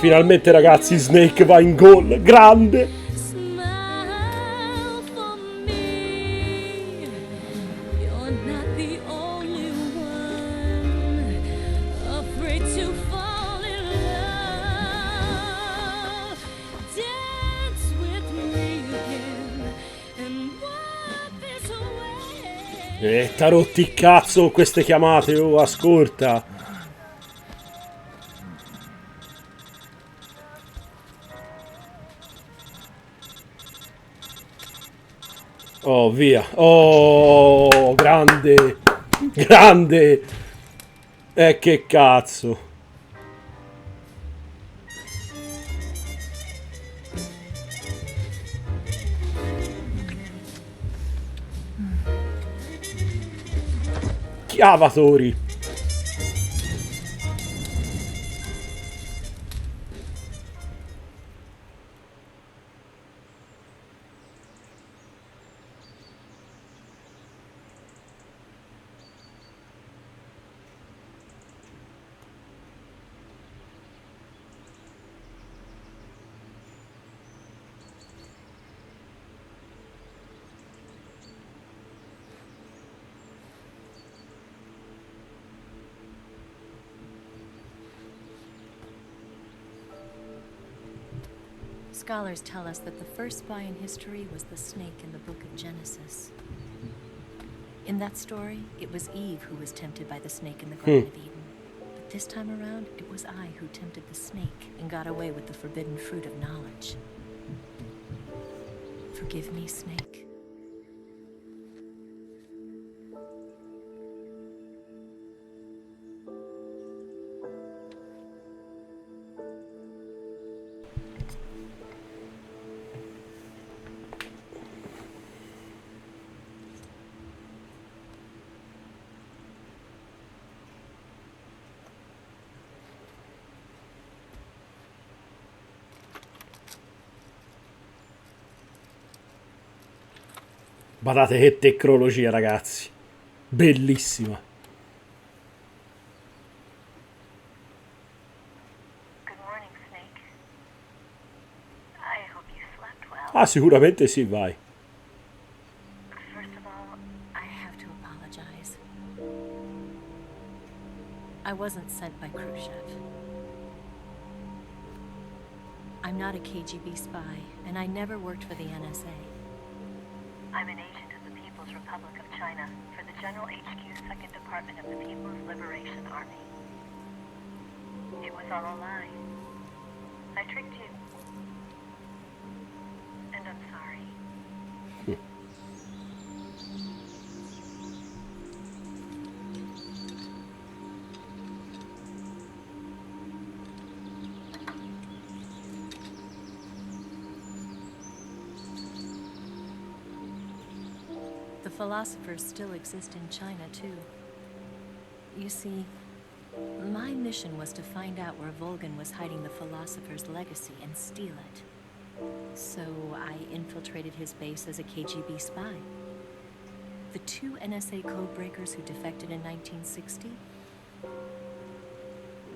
Finalmente, ragazzi, Snake va in gol. Grande. Smile for me. You're not the only one afraid to fall in love. Dance with me again and wipe this away. Tarotti il cazzo con queste chiamate, oh, ascolta. Oh, via. Oh, grande. Grande. Che cazzo. Chiavatori. Scholars tell us that the first spy in history was the snake in the book of Genesis. In that story, it was Eve who was tempted by the snake in the Garden of Eden. But this time around, it was I who tempted the snake and got away with the forbidden fruit of knowledge. Forgive me, Snake. Badate che tecnologia, ragazzi. Bellissima. Good morning, Snake. I hope you slept well. Ah, sicuramente sì, vai. First of all, I have to apologize. I wasn't sent by Khrushchev. I'm not a KGB spy, and I never worked for the NSA. I'm an agent of the People's Republic of China for the General HQ 2nd Department of the People's Liberation Army. It was all a lie. I tricked you. And I'm sorry. The philosophers still exist in China, too. You see, my mission was to find out where Volgan was hiding the philosopher's legacy and steal it. So I infiltrated his base as a KGB spy. The 2 NSA codebreakers who defected in 1960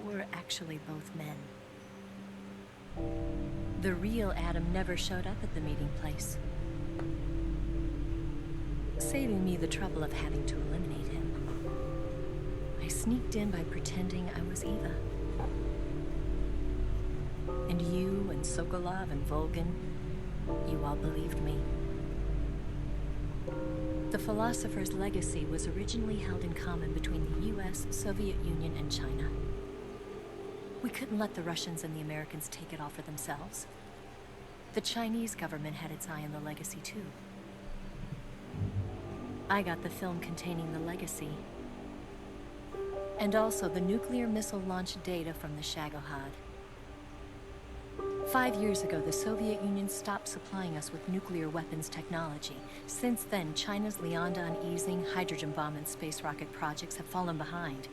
were actually both men. The real Adam never showed up at the meeting place, saving me the trouble of having to eliminate him. I sneaked in by pretending I was Eva. And you and Sokolov and Volgan, you all believed me. The philosopher's legacy was originally held in common between the US, Soviet Union, and China. We couldn't let the Russians and the Americans take it all for themselves. The Chinese government had its eye on the legacy, too. I got the film containing the legacy, and also the nuclear missile launch data from the Shagohod. 5 years ago, the Soviet Union stopped supplying us with nuclear weapons technology. Since then, China's Liaodong easing, hydrogen bomb, and space rocket projects have fallen behind.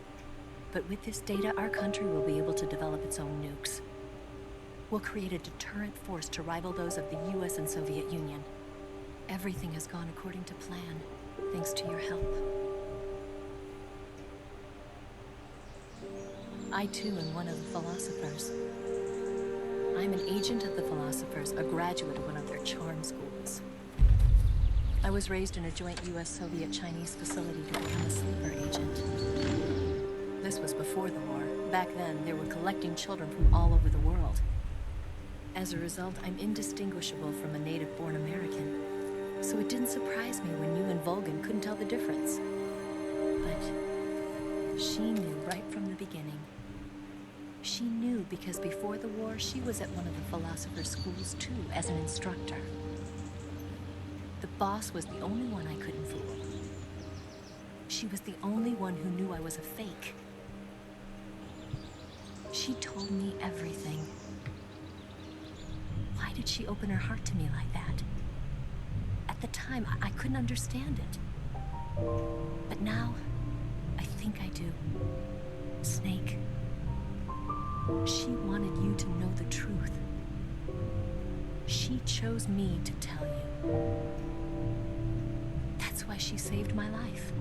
But with this data, our country will be able to develop its own nukes. We'll create a deterrent force to rival those of the US and Soviet Union. Everything has gone according to plan, thanks to your help. I, too, am one of the philosophers. I'm an agent of the philosophers, a graduate of one of their charm schools. I was raised in a joint US-Soviet-Chinese facility to become a sleeper agent. This was before the war. Back then, they were collecting children from all over the world. As a result, I'm indistinguishable from a native-born American. So it didn't surprise me when you and Volgan couldn't tell the difference. But she knew right from the beginning. She knew because before the war, she was at one of the philosopher's schools too, as an instructor. The boss was the only one I couldn't fool. She was the only one who knew I was a fake. She told me everything. Why did she open her heart to me like that? At the time, I couldn't understand it. But now, I think I do. Snake, she wanted you to know the truth. She chose me to tell you. That's why she saved my life.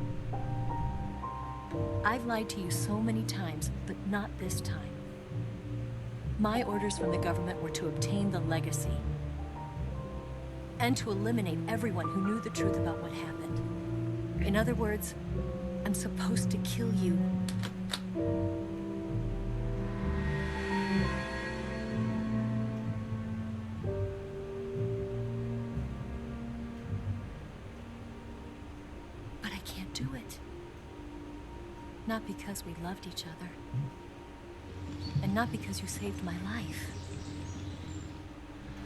I've lied to you so many times, but not this time. My orders from the government were to obtain the legacy and to eliminate everyone who knew the truth about what happened. In other words, I'm supposed to kill you. But I can't do it. Not because we loved each other. And not because you saved my life.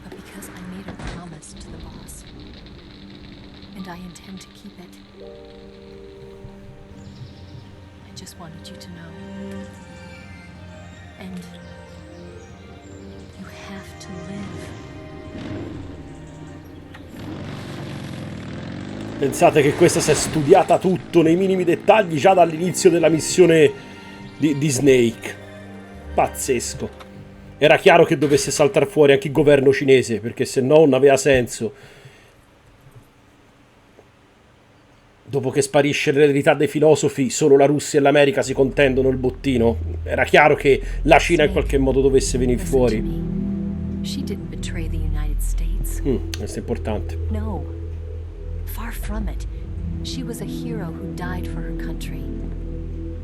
But because I made a promise to the boss. And I intend to keep it. I just wanted you to know. And you have to live. Pensate che questa si è studiata tutto nei minimi dettagli già dall'inizio della missione di Snake. Pazzesco. Era chiaro che dovesse saltare fuori anche il governo cinese, perché se no non aveva senso. Dopo che sparisce l'eredità dei filosofi, solo la Russia e l'America si contendono il bottino. Era chiaro che la Cina in qualche modo dovesse venire Listen to fuori. me. She didn't betray the United States. Questo è importante. No. Far from it. She was a hero who died for her country.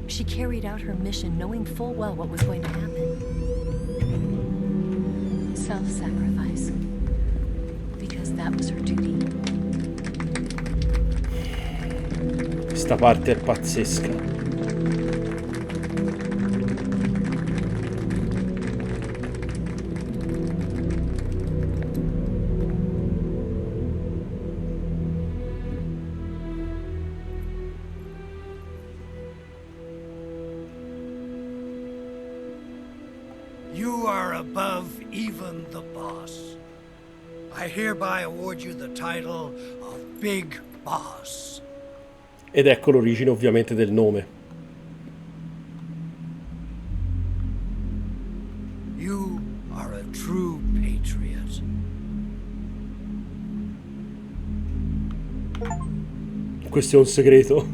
She carried out her mission knowing full well what was going to happen. Self-sacrifice. Because that was her duty. Questa parte è pazzesca. You are above even the boss. I hereby award you the title of Big Boss. Ed ecco l'origine ovviamente del nome. You are a true patriot. Questo è un segreto.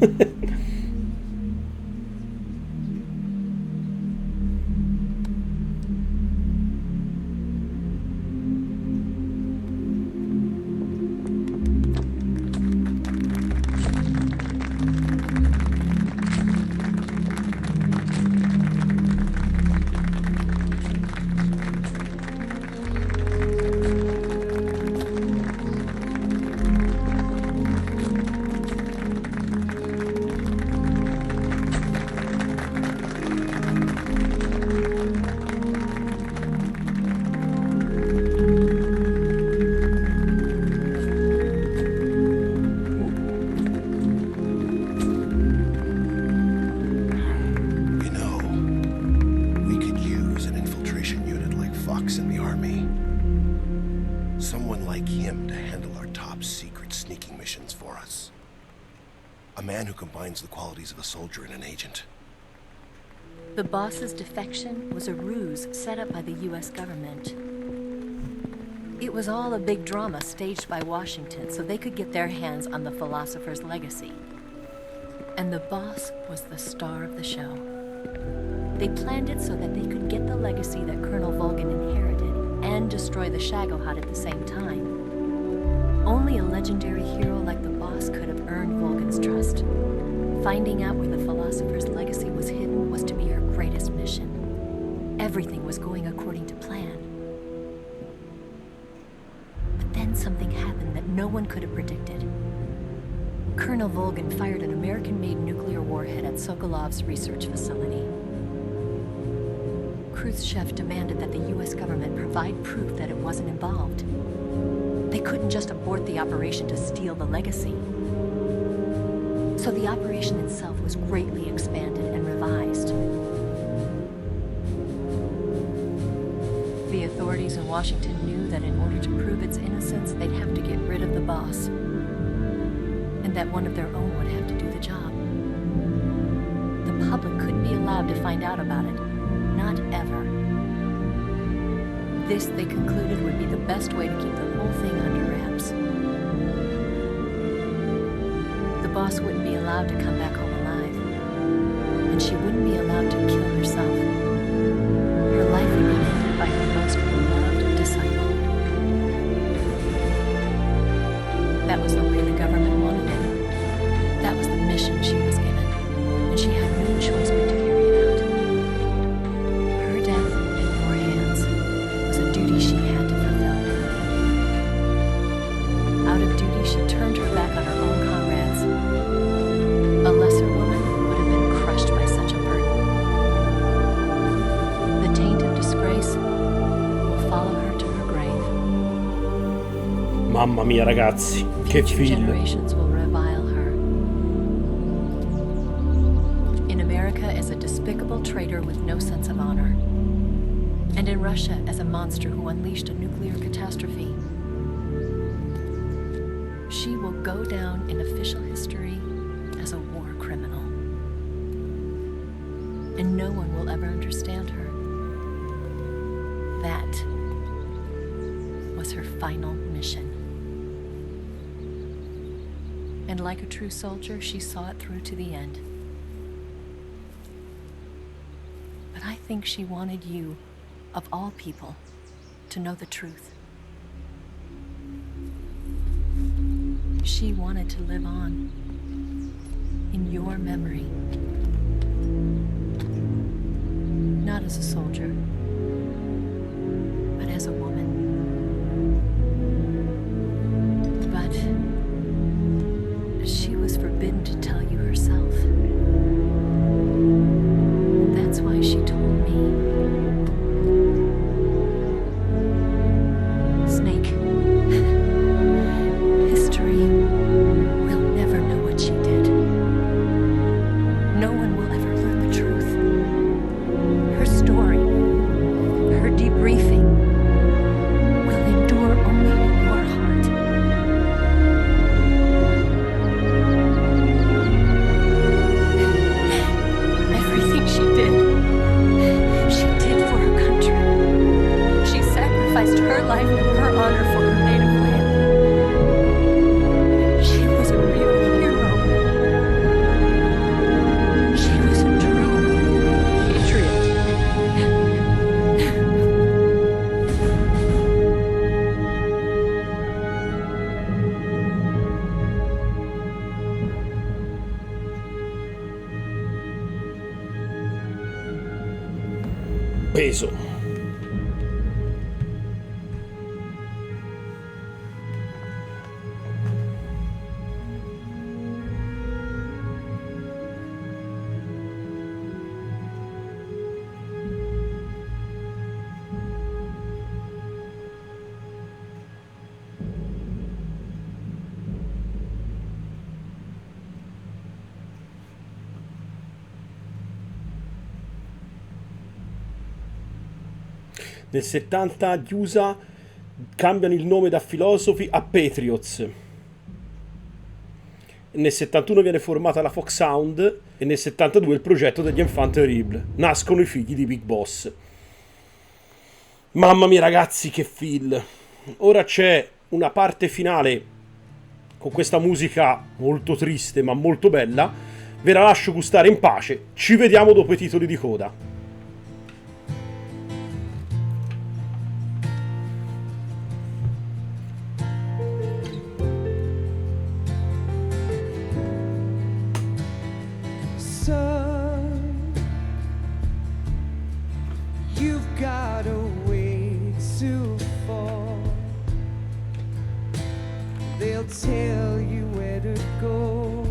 A man who combines the qualities of a soldier and an agent. The boss's defection was a ruse set up by the U.S. government. It was all a big drama staged by Washington so they could get their hands on the philosopher's legacy. And the boss was the star of the show. They planned it so that they could get the legacy that Colonel Volgin inherited and destroy the Shagohod at the same time. Only a legendary hero like the boss could have earned Volgin's trust. Finding out where the philosopher's legacy was hidden was to be her greatest mission. Everything was going according to plan. But then something happened that no one could have predicted. Colonel Volgin fired an American-made nuclear warhead at Sokolov's research facility. Khrushchev demanded that the U.S. government provide proof that it wasn't involved. They couldn't just abort the operation to steal the legacy. So the operation itself was greatly expanded and revised. The authorities in Washington knew that in order to prove its innocence, they'd have to get rid of the boss. And that one of their own would have to do the job. The public couldn't be allowed to find out about it. Not ever. This, they concluded, would be the best way to keep the whole thing under wraps. The boss wouldn't be allowed to come back home alive. And she wouldn't be allowed to kill herself. Her life would be ended by her most beloved disciple. That was the way the government wanted it. That was the mission she was given. And she had no choice but to carry it out. Her death in your hands was a duty she had to fulfill. Out of duty, she turned her back on her own comrades. A lesser woman would have been crushed by such a burden. The taint of disgrace will follow her to her grave. Mamma mia ragazzi, che Future film. generations will revile her. In America as a despicable traitor with no sense of honor. And in Russia as a monster who unleashed a nuclear catastrophe. She will go down in official history as a war criminal. And no one will ever understand her. That was her final mission. And like a true soldier, she saw it through to the end. But I think she wanted you, of all people, to know the truth. She wanted to live on in your memory. Not as a soldier, but as a woman. But she was forbidden to tell you herself. That's why she told me. Snake, history will never know what she did. No one will ever learn the truth. Her story, her debriefing, will endure only in your heart. Everything she did for her country. She sacrificed her life and her honor for her native land. She was a real hero. She was a true patriot. Peso. Nel 70 gli USA cambiano il nome da filosofi a Patriots. Nel 71 viene formata la Fox Sound e nel 72 il progetto degli Enfants Terribles. Nascono i figli di Big Boss. Mamma mia ragazzi, che film! Ora c'è una parte finale con questa musica molto triste ma molto bella. Ve la lascio gustare in pace. Ci vediamo dopo i titoli di coda. Tell you where to go,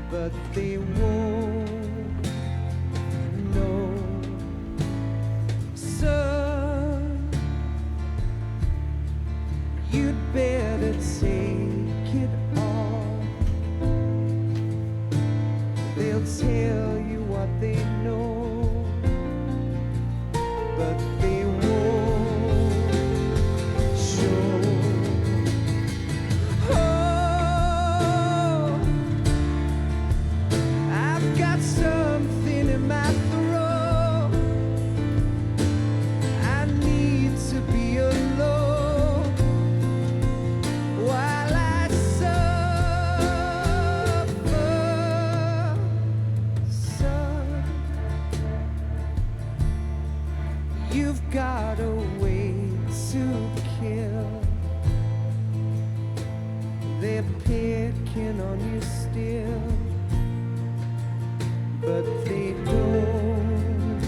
but they won't know. Son, you'd better take it off. They'll tell you what they know, but they won't show. Something in my throat. I need to be alone while I suffer. Son, you've got a way to kill. They're picking on you still, but they don't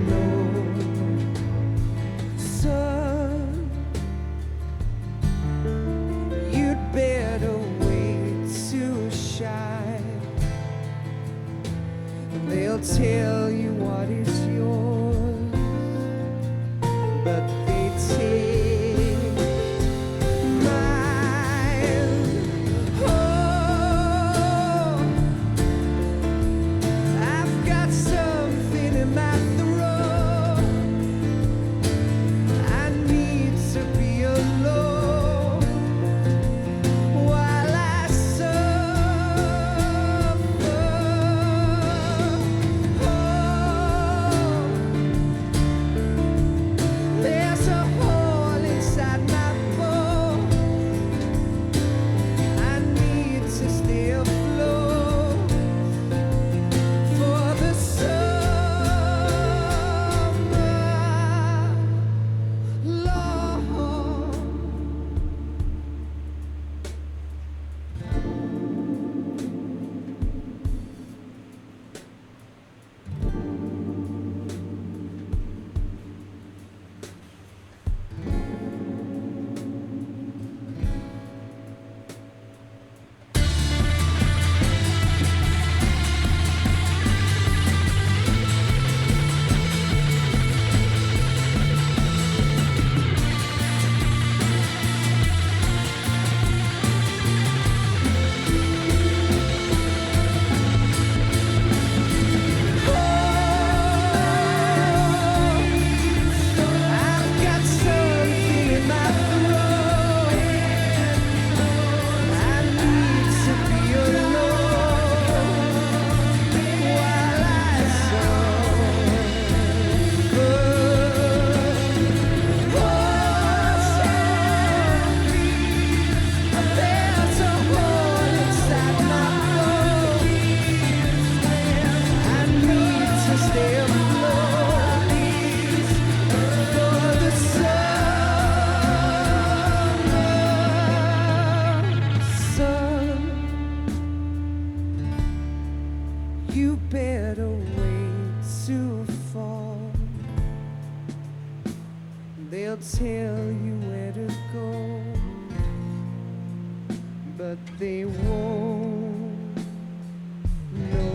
know. Son, you'd better wait to shine. They'll tell you what is yours, but they take mine. Oh, I've got something in my throat. I need to be alone while I suffer. Oh, but they won't know.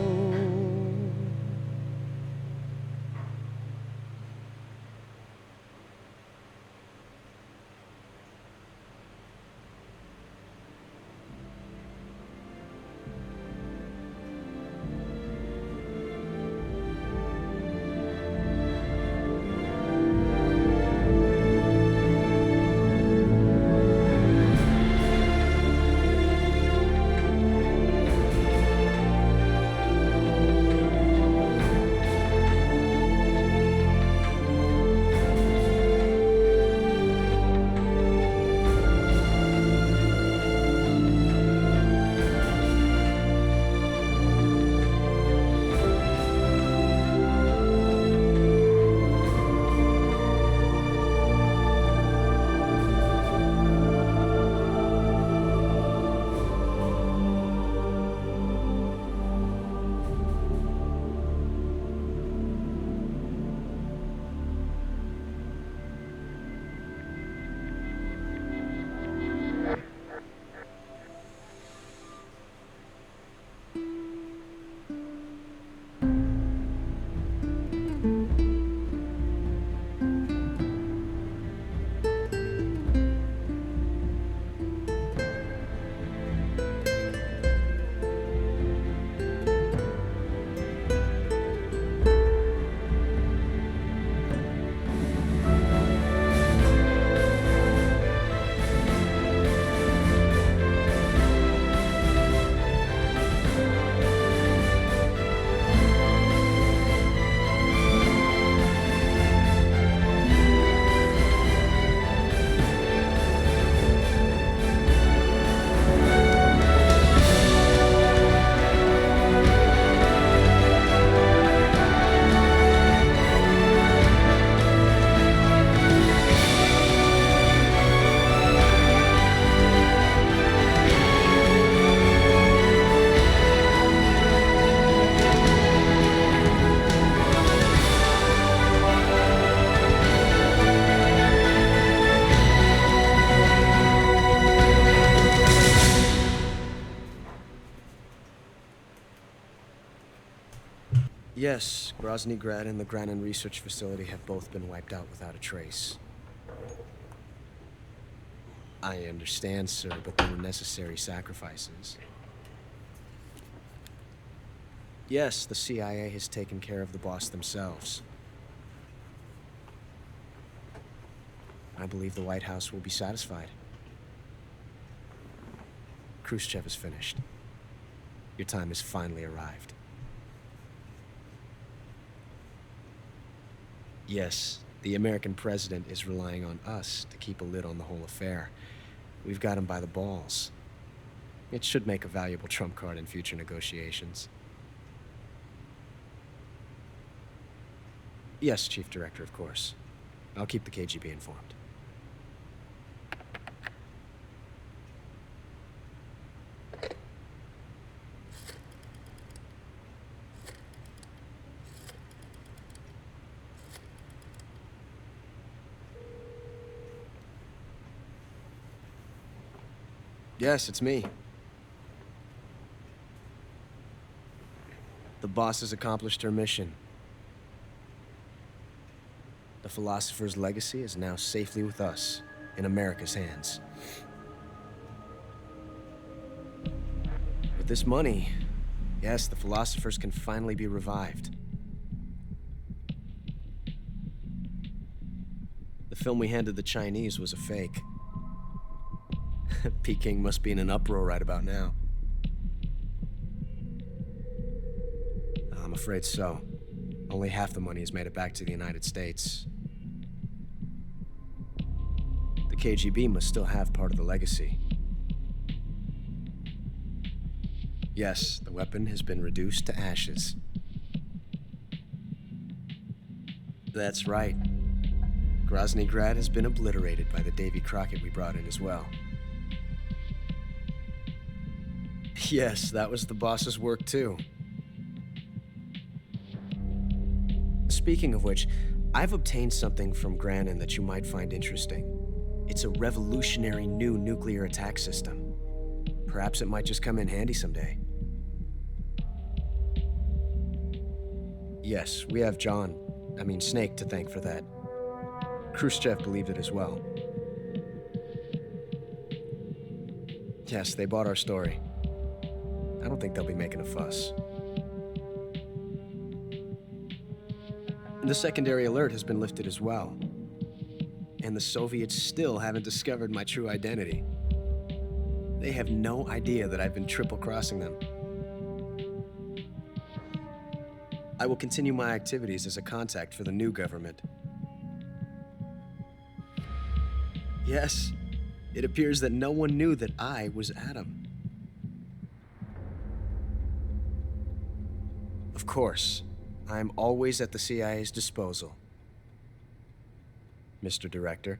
Yes, Grozny Grad and the Granin Research Facility have both been wiped out without a trace. I understand, sir, but they were necessary sacrifices. Yes, the CIA has taken care of the boss themselves. I believe the White House will be satisfied. Khrushchev is finished. Your time has finally arrived. Yes, the American president is relying on us to keep a lid on the whole affair. We've got him by the balls. It should make a valuable trump card in future negotiations. Yes, Chief Director, of course. I'll keep the KGB informed. Yes, it's me. The boss has accomplished her mission. The philosopher's legacy is now safely with us, in America's hands. With this money, yes, the philosophers can finally be revived. The film we handed the Chinese was a fake. Peking must be in an uproar right about now. I'm afraid so. Only half the money has made it back to the United States. The KGB must still have part of the legacy. Yes, the weapon has been reduced to ashes. That's right. Grozny Grad has been obliterated by the Davy Crockett we brought in as well. Yes, that was the boss's work too. Speaking of which, I've obtained something from Granin that you might find interesting. It's a revolutionary new nuclear attack system. Perhaps it might just come in handy someday. Yes, we have Snake to thank for that. Khrushchev believed it as well. Yes, they bought our story. I don't think they'll be making a fuss. The secondary alert has been lifted as well. And the Soviets still haven't discovered my true identity. They have no idea that I've been triple-crossing them. I will continue my activities as a contact for the new government. Yes, it appears that no one knew that I was Adam. Of course, I am always at the CIA's disposal, Mr. Director.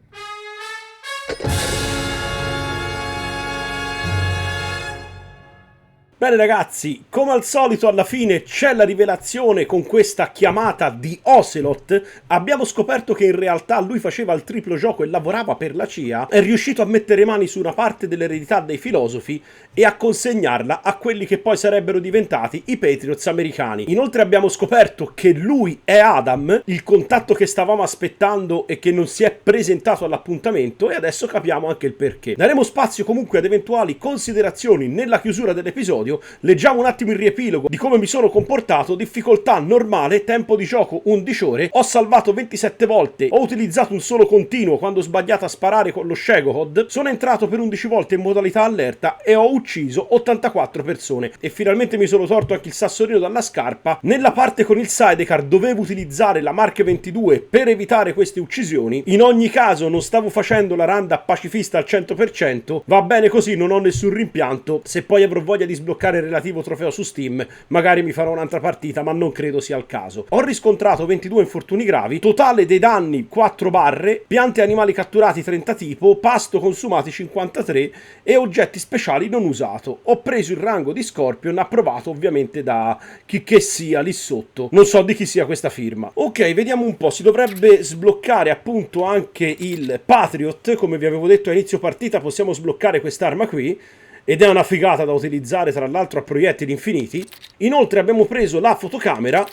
Bene ragazzi, come al solito alla fine c'è la rivelazione con questa chiamata di Ocelot. Abbiamo scoperto che in realtà lui faceva il triplo gioco e lavorava per la CIA, è riuscito a mettere mani su una parte dell'eredità dei filosofi e a consegnarla a quelli che poi sarebbero diventati i Patriots americani. Inoltre abbiamo scoperto che lui è Adam, il contatto che stavamo aspettando e che non si è presentato all'appuntamento, e adesso capiamo anche il perché. Daremo spazio comunque ad eventuali considerazioni nella chiusura dell'episodio. Leggiamo un attimo il riepilogo di come mi sono comportato. Difficoltà normale, tempo di gioco 11 ore, ho salvato 27 volte, ho utilizzato un solo continuo quando ho sbagliato a sparare con lo Shegohod, sono entrato per 11 volte in modalità allerta e ho ucciso 84 persone e finalmente mi sono torto anche il sassolino dalla scarpa. Nella parte con il sidecar dovevo utilizzare la Mark 22 per evitare queste uccisioni. In ogni caso non stavo facendo la randa pacifista al 100%, va bene così, non ho nessun rimpianto. Se poi avrò voglia di sbloccare il relativo trofeo su Steam, magari mi farò un'altra partita, ma non credo sia il caso. Ho riscontrato 22 infortuni gravi, totale dei danni 4 barre, piante e animali catturati 30 tipo, pasto consumati 53 e oggetti speciali non usato. Ho preso il rango di Scorpion, approvato ovviamente da chi che sia lì sotto. Non so di chi sia questa firma. Ok, vediamo un po', si dovrebbe sbloccare appunto anche il Patriot, come vi avevo detto a inizio partita possiamo sbloccare quest'arma qui. Ed è una figata da utilizzare, tra l'altro a proiettili infiniti. Inoltre abbiamo preso la fotocamera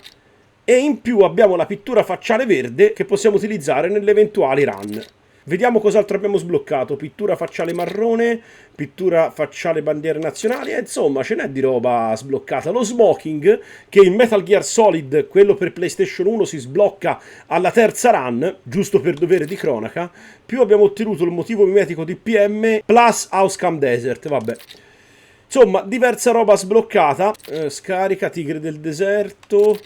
e in più abbiamo la pittura facciale verde che possiamo utilizzare nelle eventuali run. Vediamo cos'altro abbiamo sbloccato. Pittura facciale marrone, pittura facciale bandiere nazionali, e insomma ce n'è di roba sbloccata. Lo smoking, che in Metal Gear Solid, quello per PlayStation 1, si sblocca alla terza run, giusto per dovere di cronaca. Più abbiamo ottenuto il motivo mimetico di PM plus Housecam Desert, vabbè. Insomma, diversa roba sbloccata. Scarica, tigre del deserto.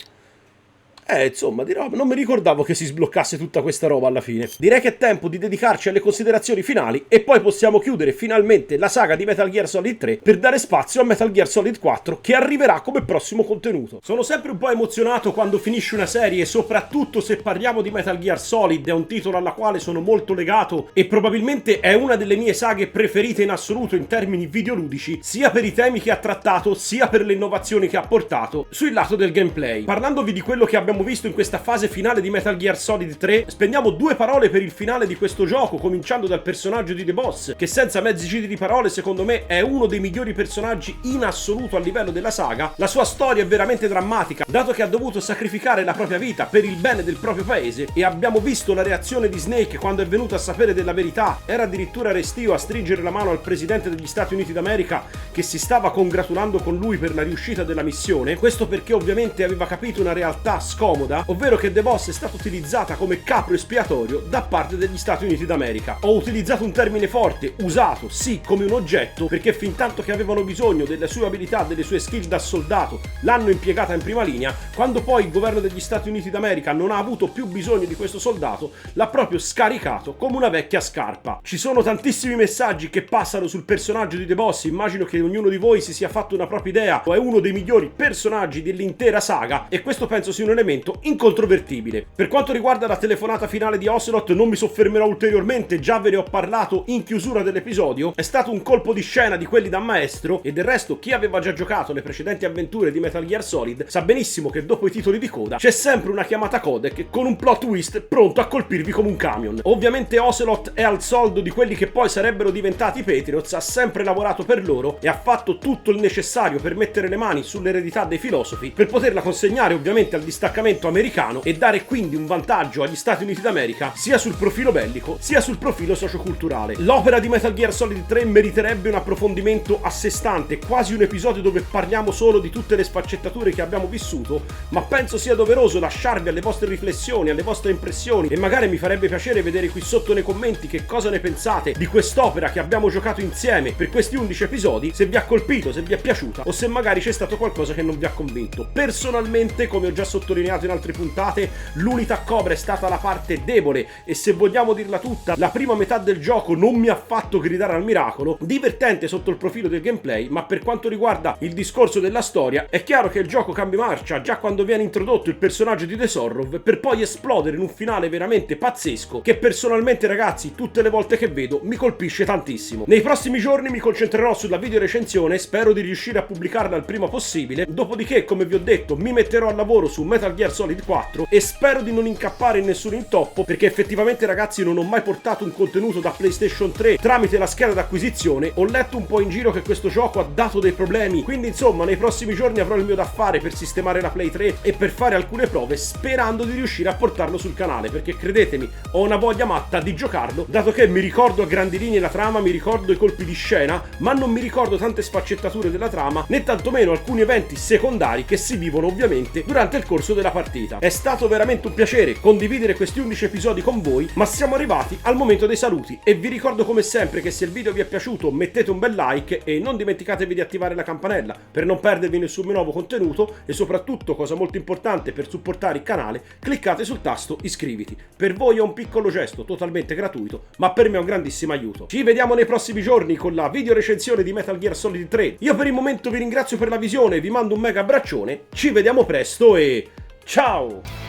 Insomma, di roba. Non mi ricordavo che si sbloccasse tutta questa roba alla fine. Direi che è tempo di dedicarci alle considerazioni finali e poi possiamo chiudere finalmente la saga di Metal Gear Solid 3 per dare spazio a Metal Gear Solid 4 che arriverà come prossimo contenuto. Sono sempre un po' emozionato quando finisce una serie, soprattutto se parliamo di Metal Gear Solid. È un titolo alla quale sono molto legato e probabilmente è una delle mie saghe preferite in assoluto in termini videoludici, sia per i temi che ha trattato, sia per le innovazioni che ha portato sul lato del gameplay. Parlandovi di quello che abbiamo visto in questa fase finale di Metal Gear Solid 3, spendiamo due parole per il finale di questo gioco, cominciando dal personaggio di The Boss, che senza mezzi giri di parole secondo me è uno dei migliori personaggi in assoluto a livello della saga. La sua storia è veramente drammatica, dato che ha dovuto sacrificare la propria vita per il bene del proprio paese, e abbiamo visto la reazione di Snake quando è venuto a sapere della verità. Era addirittura restio a stringere la mano al presidente degli Stati Uniti d'America, che si stava congratulando con lui per la riuscita della missione. Questo perché ovviamente aveva capito una realtà scomoda, ovvero che The Boss è stata utilizzata come capro espiatorio da parte degli Stati Uniti d'America. Ho utilizzato un termine forte, usato sì come un oggetto, perché fin tanto che avevano bisogno delle sue abilità, delle sue skill da soldato, l'hanno impiegata in prima linea. Quando poi il governo degli Stati Uniti d'America non ha avuto più bisogno di questo soldato, l'ha proprio scaricato come una vecchia scarpa. Ci sono tantissimi messaggi che passano sul personaggio di The Boss, immagino che ognuno di voi si sia fatto una propria idea. È uno dei migliori personaggi dell'intera saga e questo penso sia un elemento approfondimento incontrovertibile. Per quanto riguarda la telefonata finale di Ocelot non mi soffermerò ulteriormente, già ve ne ho parlato in chiusura dell'episodio. È stato un colpo di scena di quelli da maestro, e del resto chi aveva già giocato le precedenti avventure di Metal Gear Solid sa benissimo che dopo i titoli di coda c'è sempre una chiamata codec con un plot twist pronto a colpirvi come un camion. Ovviamente Ocelot è al soldo di quelli che poi sarebbero diventati Patriots, ha sempre lavorato per loro e ha fatto tutto il necessario per mettere le mani sull'eredità dei filosofi, per poterla consegnare ovviamente al distaccamento americano e dare quindi un vantaggio agli Stati Uniti d'America sia sul profilo bellico sia sul profilo socioculturale. L'opera di Metal Gear Solid 3 meriterebbe un approfondimento a sé stante, quasi un episodio dove parliamo solo di tutte le sfaccettature che abbiamo vissuto, ma penso sia doveroso lasciarvi alle vostre riflessioni, alle vostre impressioni, e magari mi farebbe piacere vedere qui sotto nei commenti che cosa ne pensate di quest'opera che abbiamo giocato insieme per questi 11 episodi, se vi ha colpito, se vi è piaciuta o se magari c'è stato qualcosa che non vi ha convinto. Personalmente, come ho già sottolineato in altre puntate, l'unità Cobra è stata la parte debole e, se vogliamo dirla tutta, la prima metà del gioco non mi ha fatto gridare al miracolo. Divertente sotto il profilo del gameplay, ma per quanto riguarda il discorso della storia è chiaro che il gioco cambia marcia già quando viene introdotto il personaggio di The Sorrow, per poi esplodere in un finale veramente pazzesco che personalmente, ragazzi, tutte le volte che vedo mi colpisce tantissimo. Nei prossimi giorni mi concentrerò sulla video recensione, spero di riuscire a pubblicarla il prima possibile, dopodiché, come vi ho detto, mi metterò al lavoro su Metal Gear Solid 4 e spero di non incappare in nessun intoppo, perché effettivamente, ragazzi, non ho mai portato un contenuto da PlayStation 3 tramite la scheda d'acquisizione. Ho letto un po' in giro che questo gioco ha dato dei problemi, quindi insomma nei prossimi giorni avrò il mio da fare per sistemare la Play 3 e per fare alcune prove, sperando di riuscire a portarlo sul canale, perché credetemi, ho una voglia matta di giocarlo, dato che mi ricordo a grandi linee la trama, mi ricordo i colpi di scena, ma non mi ricordo tante sfaccettature della trama, né tantomeno alcuni eventi secondari che si vivono ovviamente durante il corso della partita. È stato veramente un piacere condividere questi 11 episodi con voi, ma siamo arrivati al momento dei saluti e vi ricordo come sempre che se il video vi è piaciuto mettete un bel like e non dimenticatevi di attivare la campanella per non perdervi nessun mio nuovo contenuto, e soprattutto, cosa molto importante per supportare il canale, cliccate sul tasto iscriviti. Per voi è un piccolo gesto totalmente gratuito, ma per me è un grandissimo aiuto. Ci vediamo nei prossimi giorni con la video recensione di Metal Gear Solid 3. Io per il momento vi ringrazio per la visione, vi mando un mega abbraccione, ci vediamo presto e ciao!